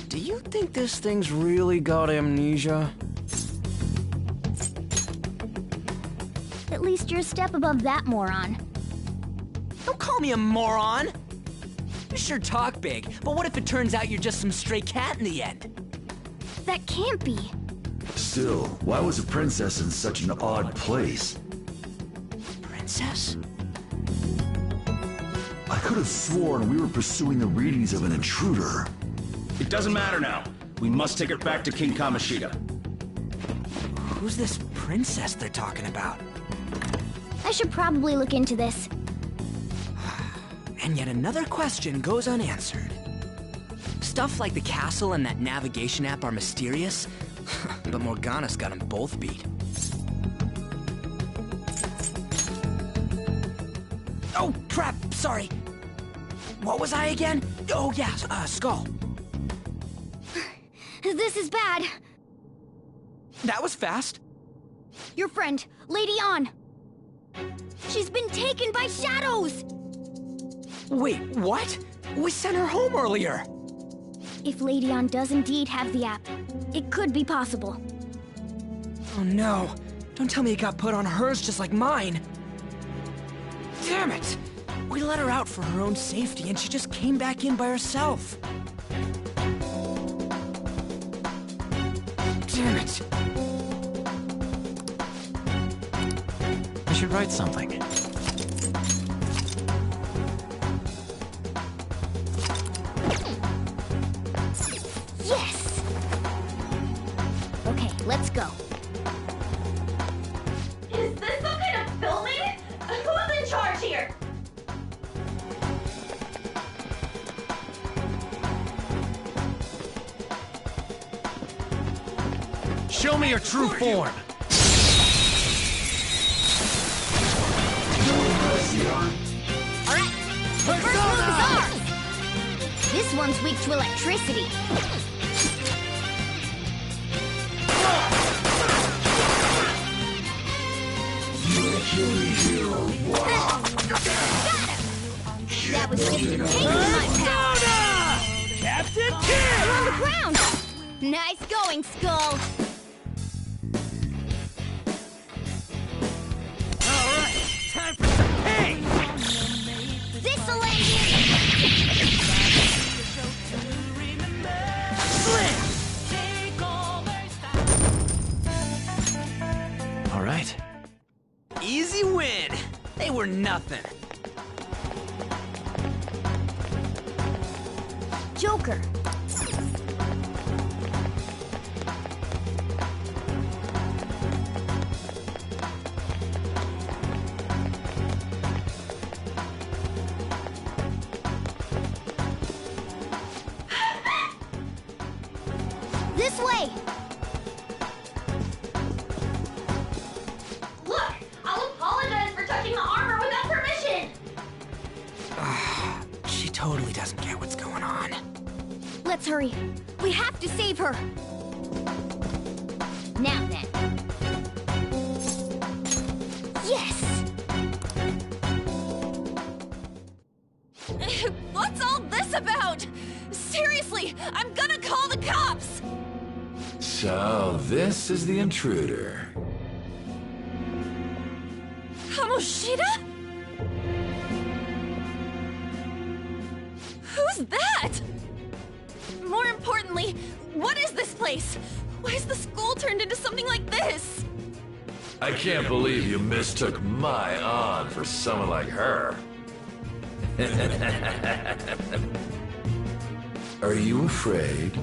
Do you think this thing's really got amnesia? At least you're a step above that moron. Don't call me a moron! You sure talk big, but what if it turns out you're just some stray cat in the end? That can't be. Still, why was a princess in such an odd place? Princess? I could have sworn we were pursuing the readings of an intruder. It doesn't matter now. We must take it back to King Kamoshida. Who's this princess they're talking about? I should probably look into this. And yet another question goes unanswered. Stuff like the castle and that navigation app are mysterious, but Morgana's got them both beat. Oh, crap! Sorry. What was I again? Oh, yeah, Skull. This is bad. That was fast. Your friend, Lady An. She's been taken by shadows! Wait, what? We sent her home earlier. If Lady An does indeed have the app, it could be possible. Oh no. Don't tell me it got put on hers just like mine. Damn it! We let her out for her own safety and she just came back in by herself. Damn it. I should write something. Yes! Okay, let's go. Is this some kind of filming? Who's in charge here? Show me your true form. Alright, first move is ours! This one's weak to electricity. That was just a taste of my power! Captain You're on the ground! Nice going, Skull! Alright, time for some pain! This'll end you! All right. Easy win. They were nothing. Joker. This way! Look! I'll apologize for touching the armor without permission! She totally doesn't get what's going on. Let's hurry. We have to save her. Now then. Yes! What's all this about? Seriously, I'm gonna call the cops! So, this is the intruder. Kamoshida? Who's that? More importantly, what is this place? Why is the school turned into something like this? I can't believe you mistook my An for someone like her. Are you afraid?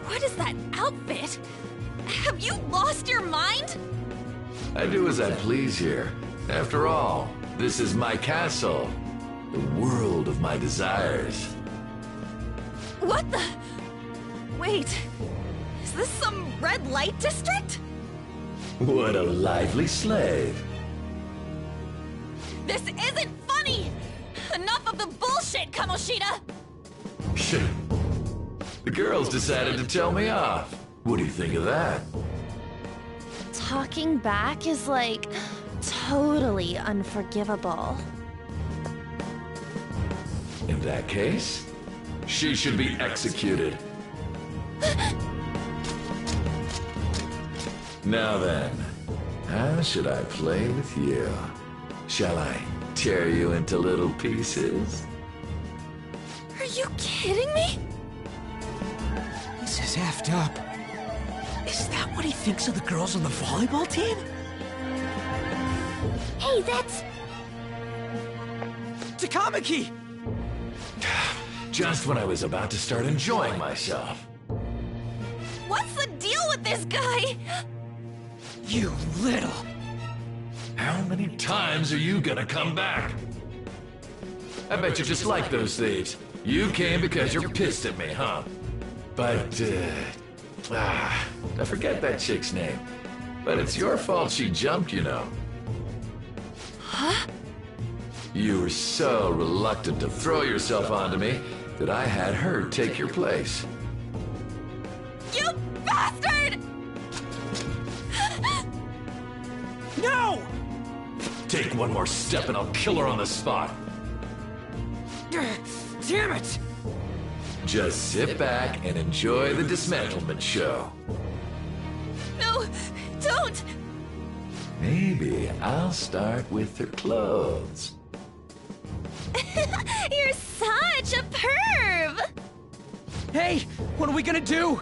What is that outfit? Have you lost your mind? I do as I please here. After all, this is my castle. The world of my desires. What the? Wait, is this some red light district? What a lively slave. This isn't funny! Enough of the bullshit, Kamoshida! Shit. The girls decided to tell me off. What do you think of that? Talking back is like totally unforgivable. In that case, she should be executed. Now then, how should I play with you? Shall I tear you into little pieces. Are you kidding me? This is effed up. Is that what he thinks of the girls on the volleyball team? Hey, that's... Takamaki! Just when I was about to start enjoying myself. What's the deal with this guy? You little... How many times are you gonna come back? I bet you just like those thieves. You came because you're pissed at me, huh? But, I forget that chick's name. But it's your fault she jumped, you know. Huh? You were so reluctant to throw yourself onto me that I had her take your place. You bastard! No! Take one more step and I'll kill her on the spot. Damn it! Just sit back and enjoy the dismantlement show. No, don't! Maybe I'll start with her clothes. You're such a perv! Hey, what are we gonna do?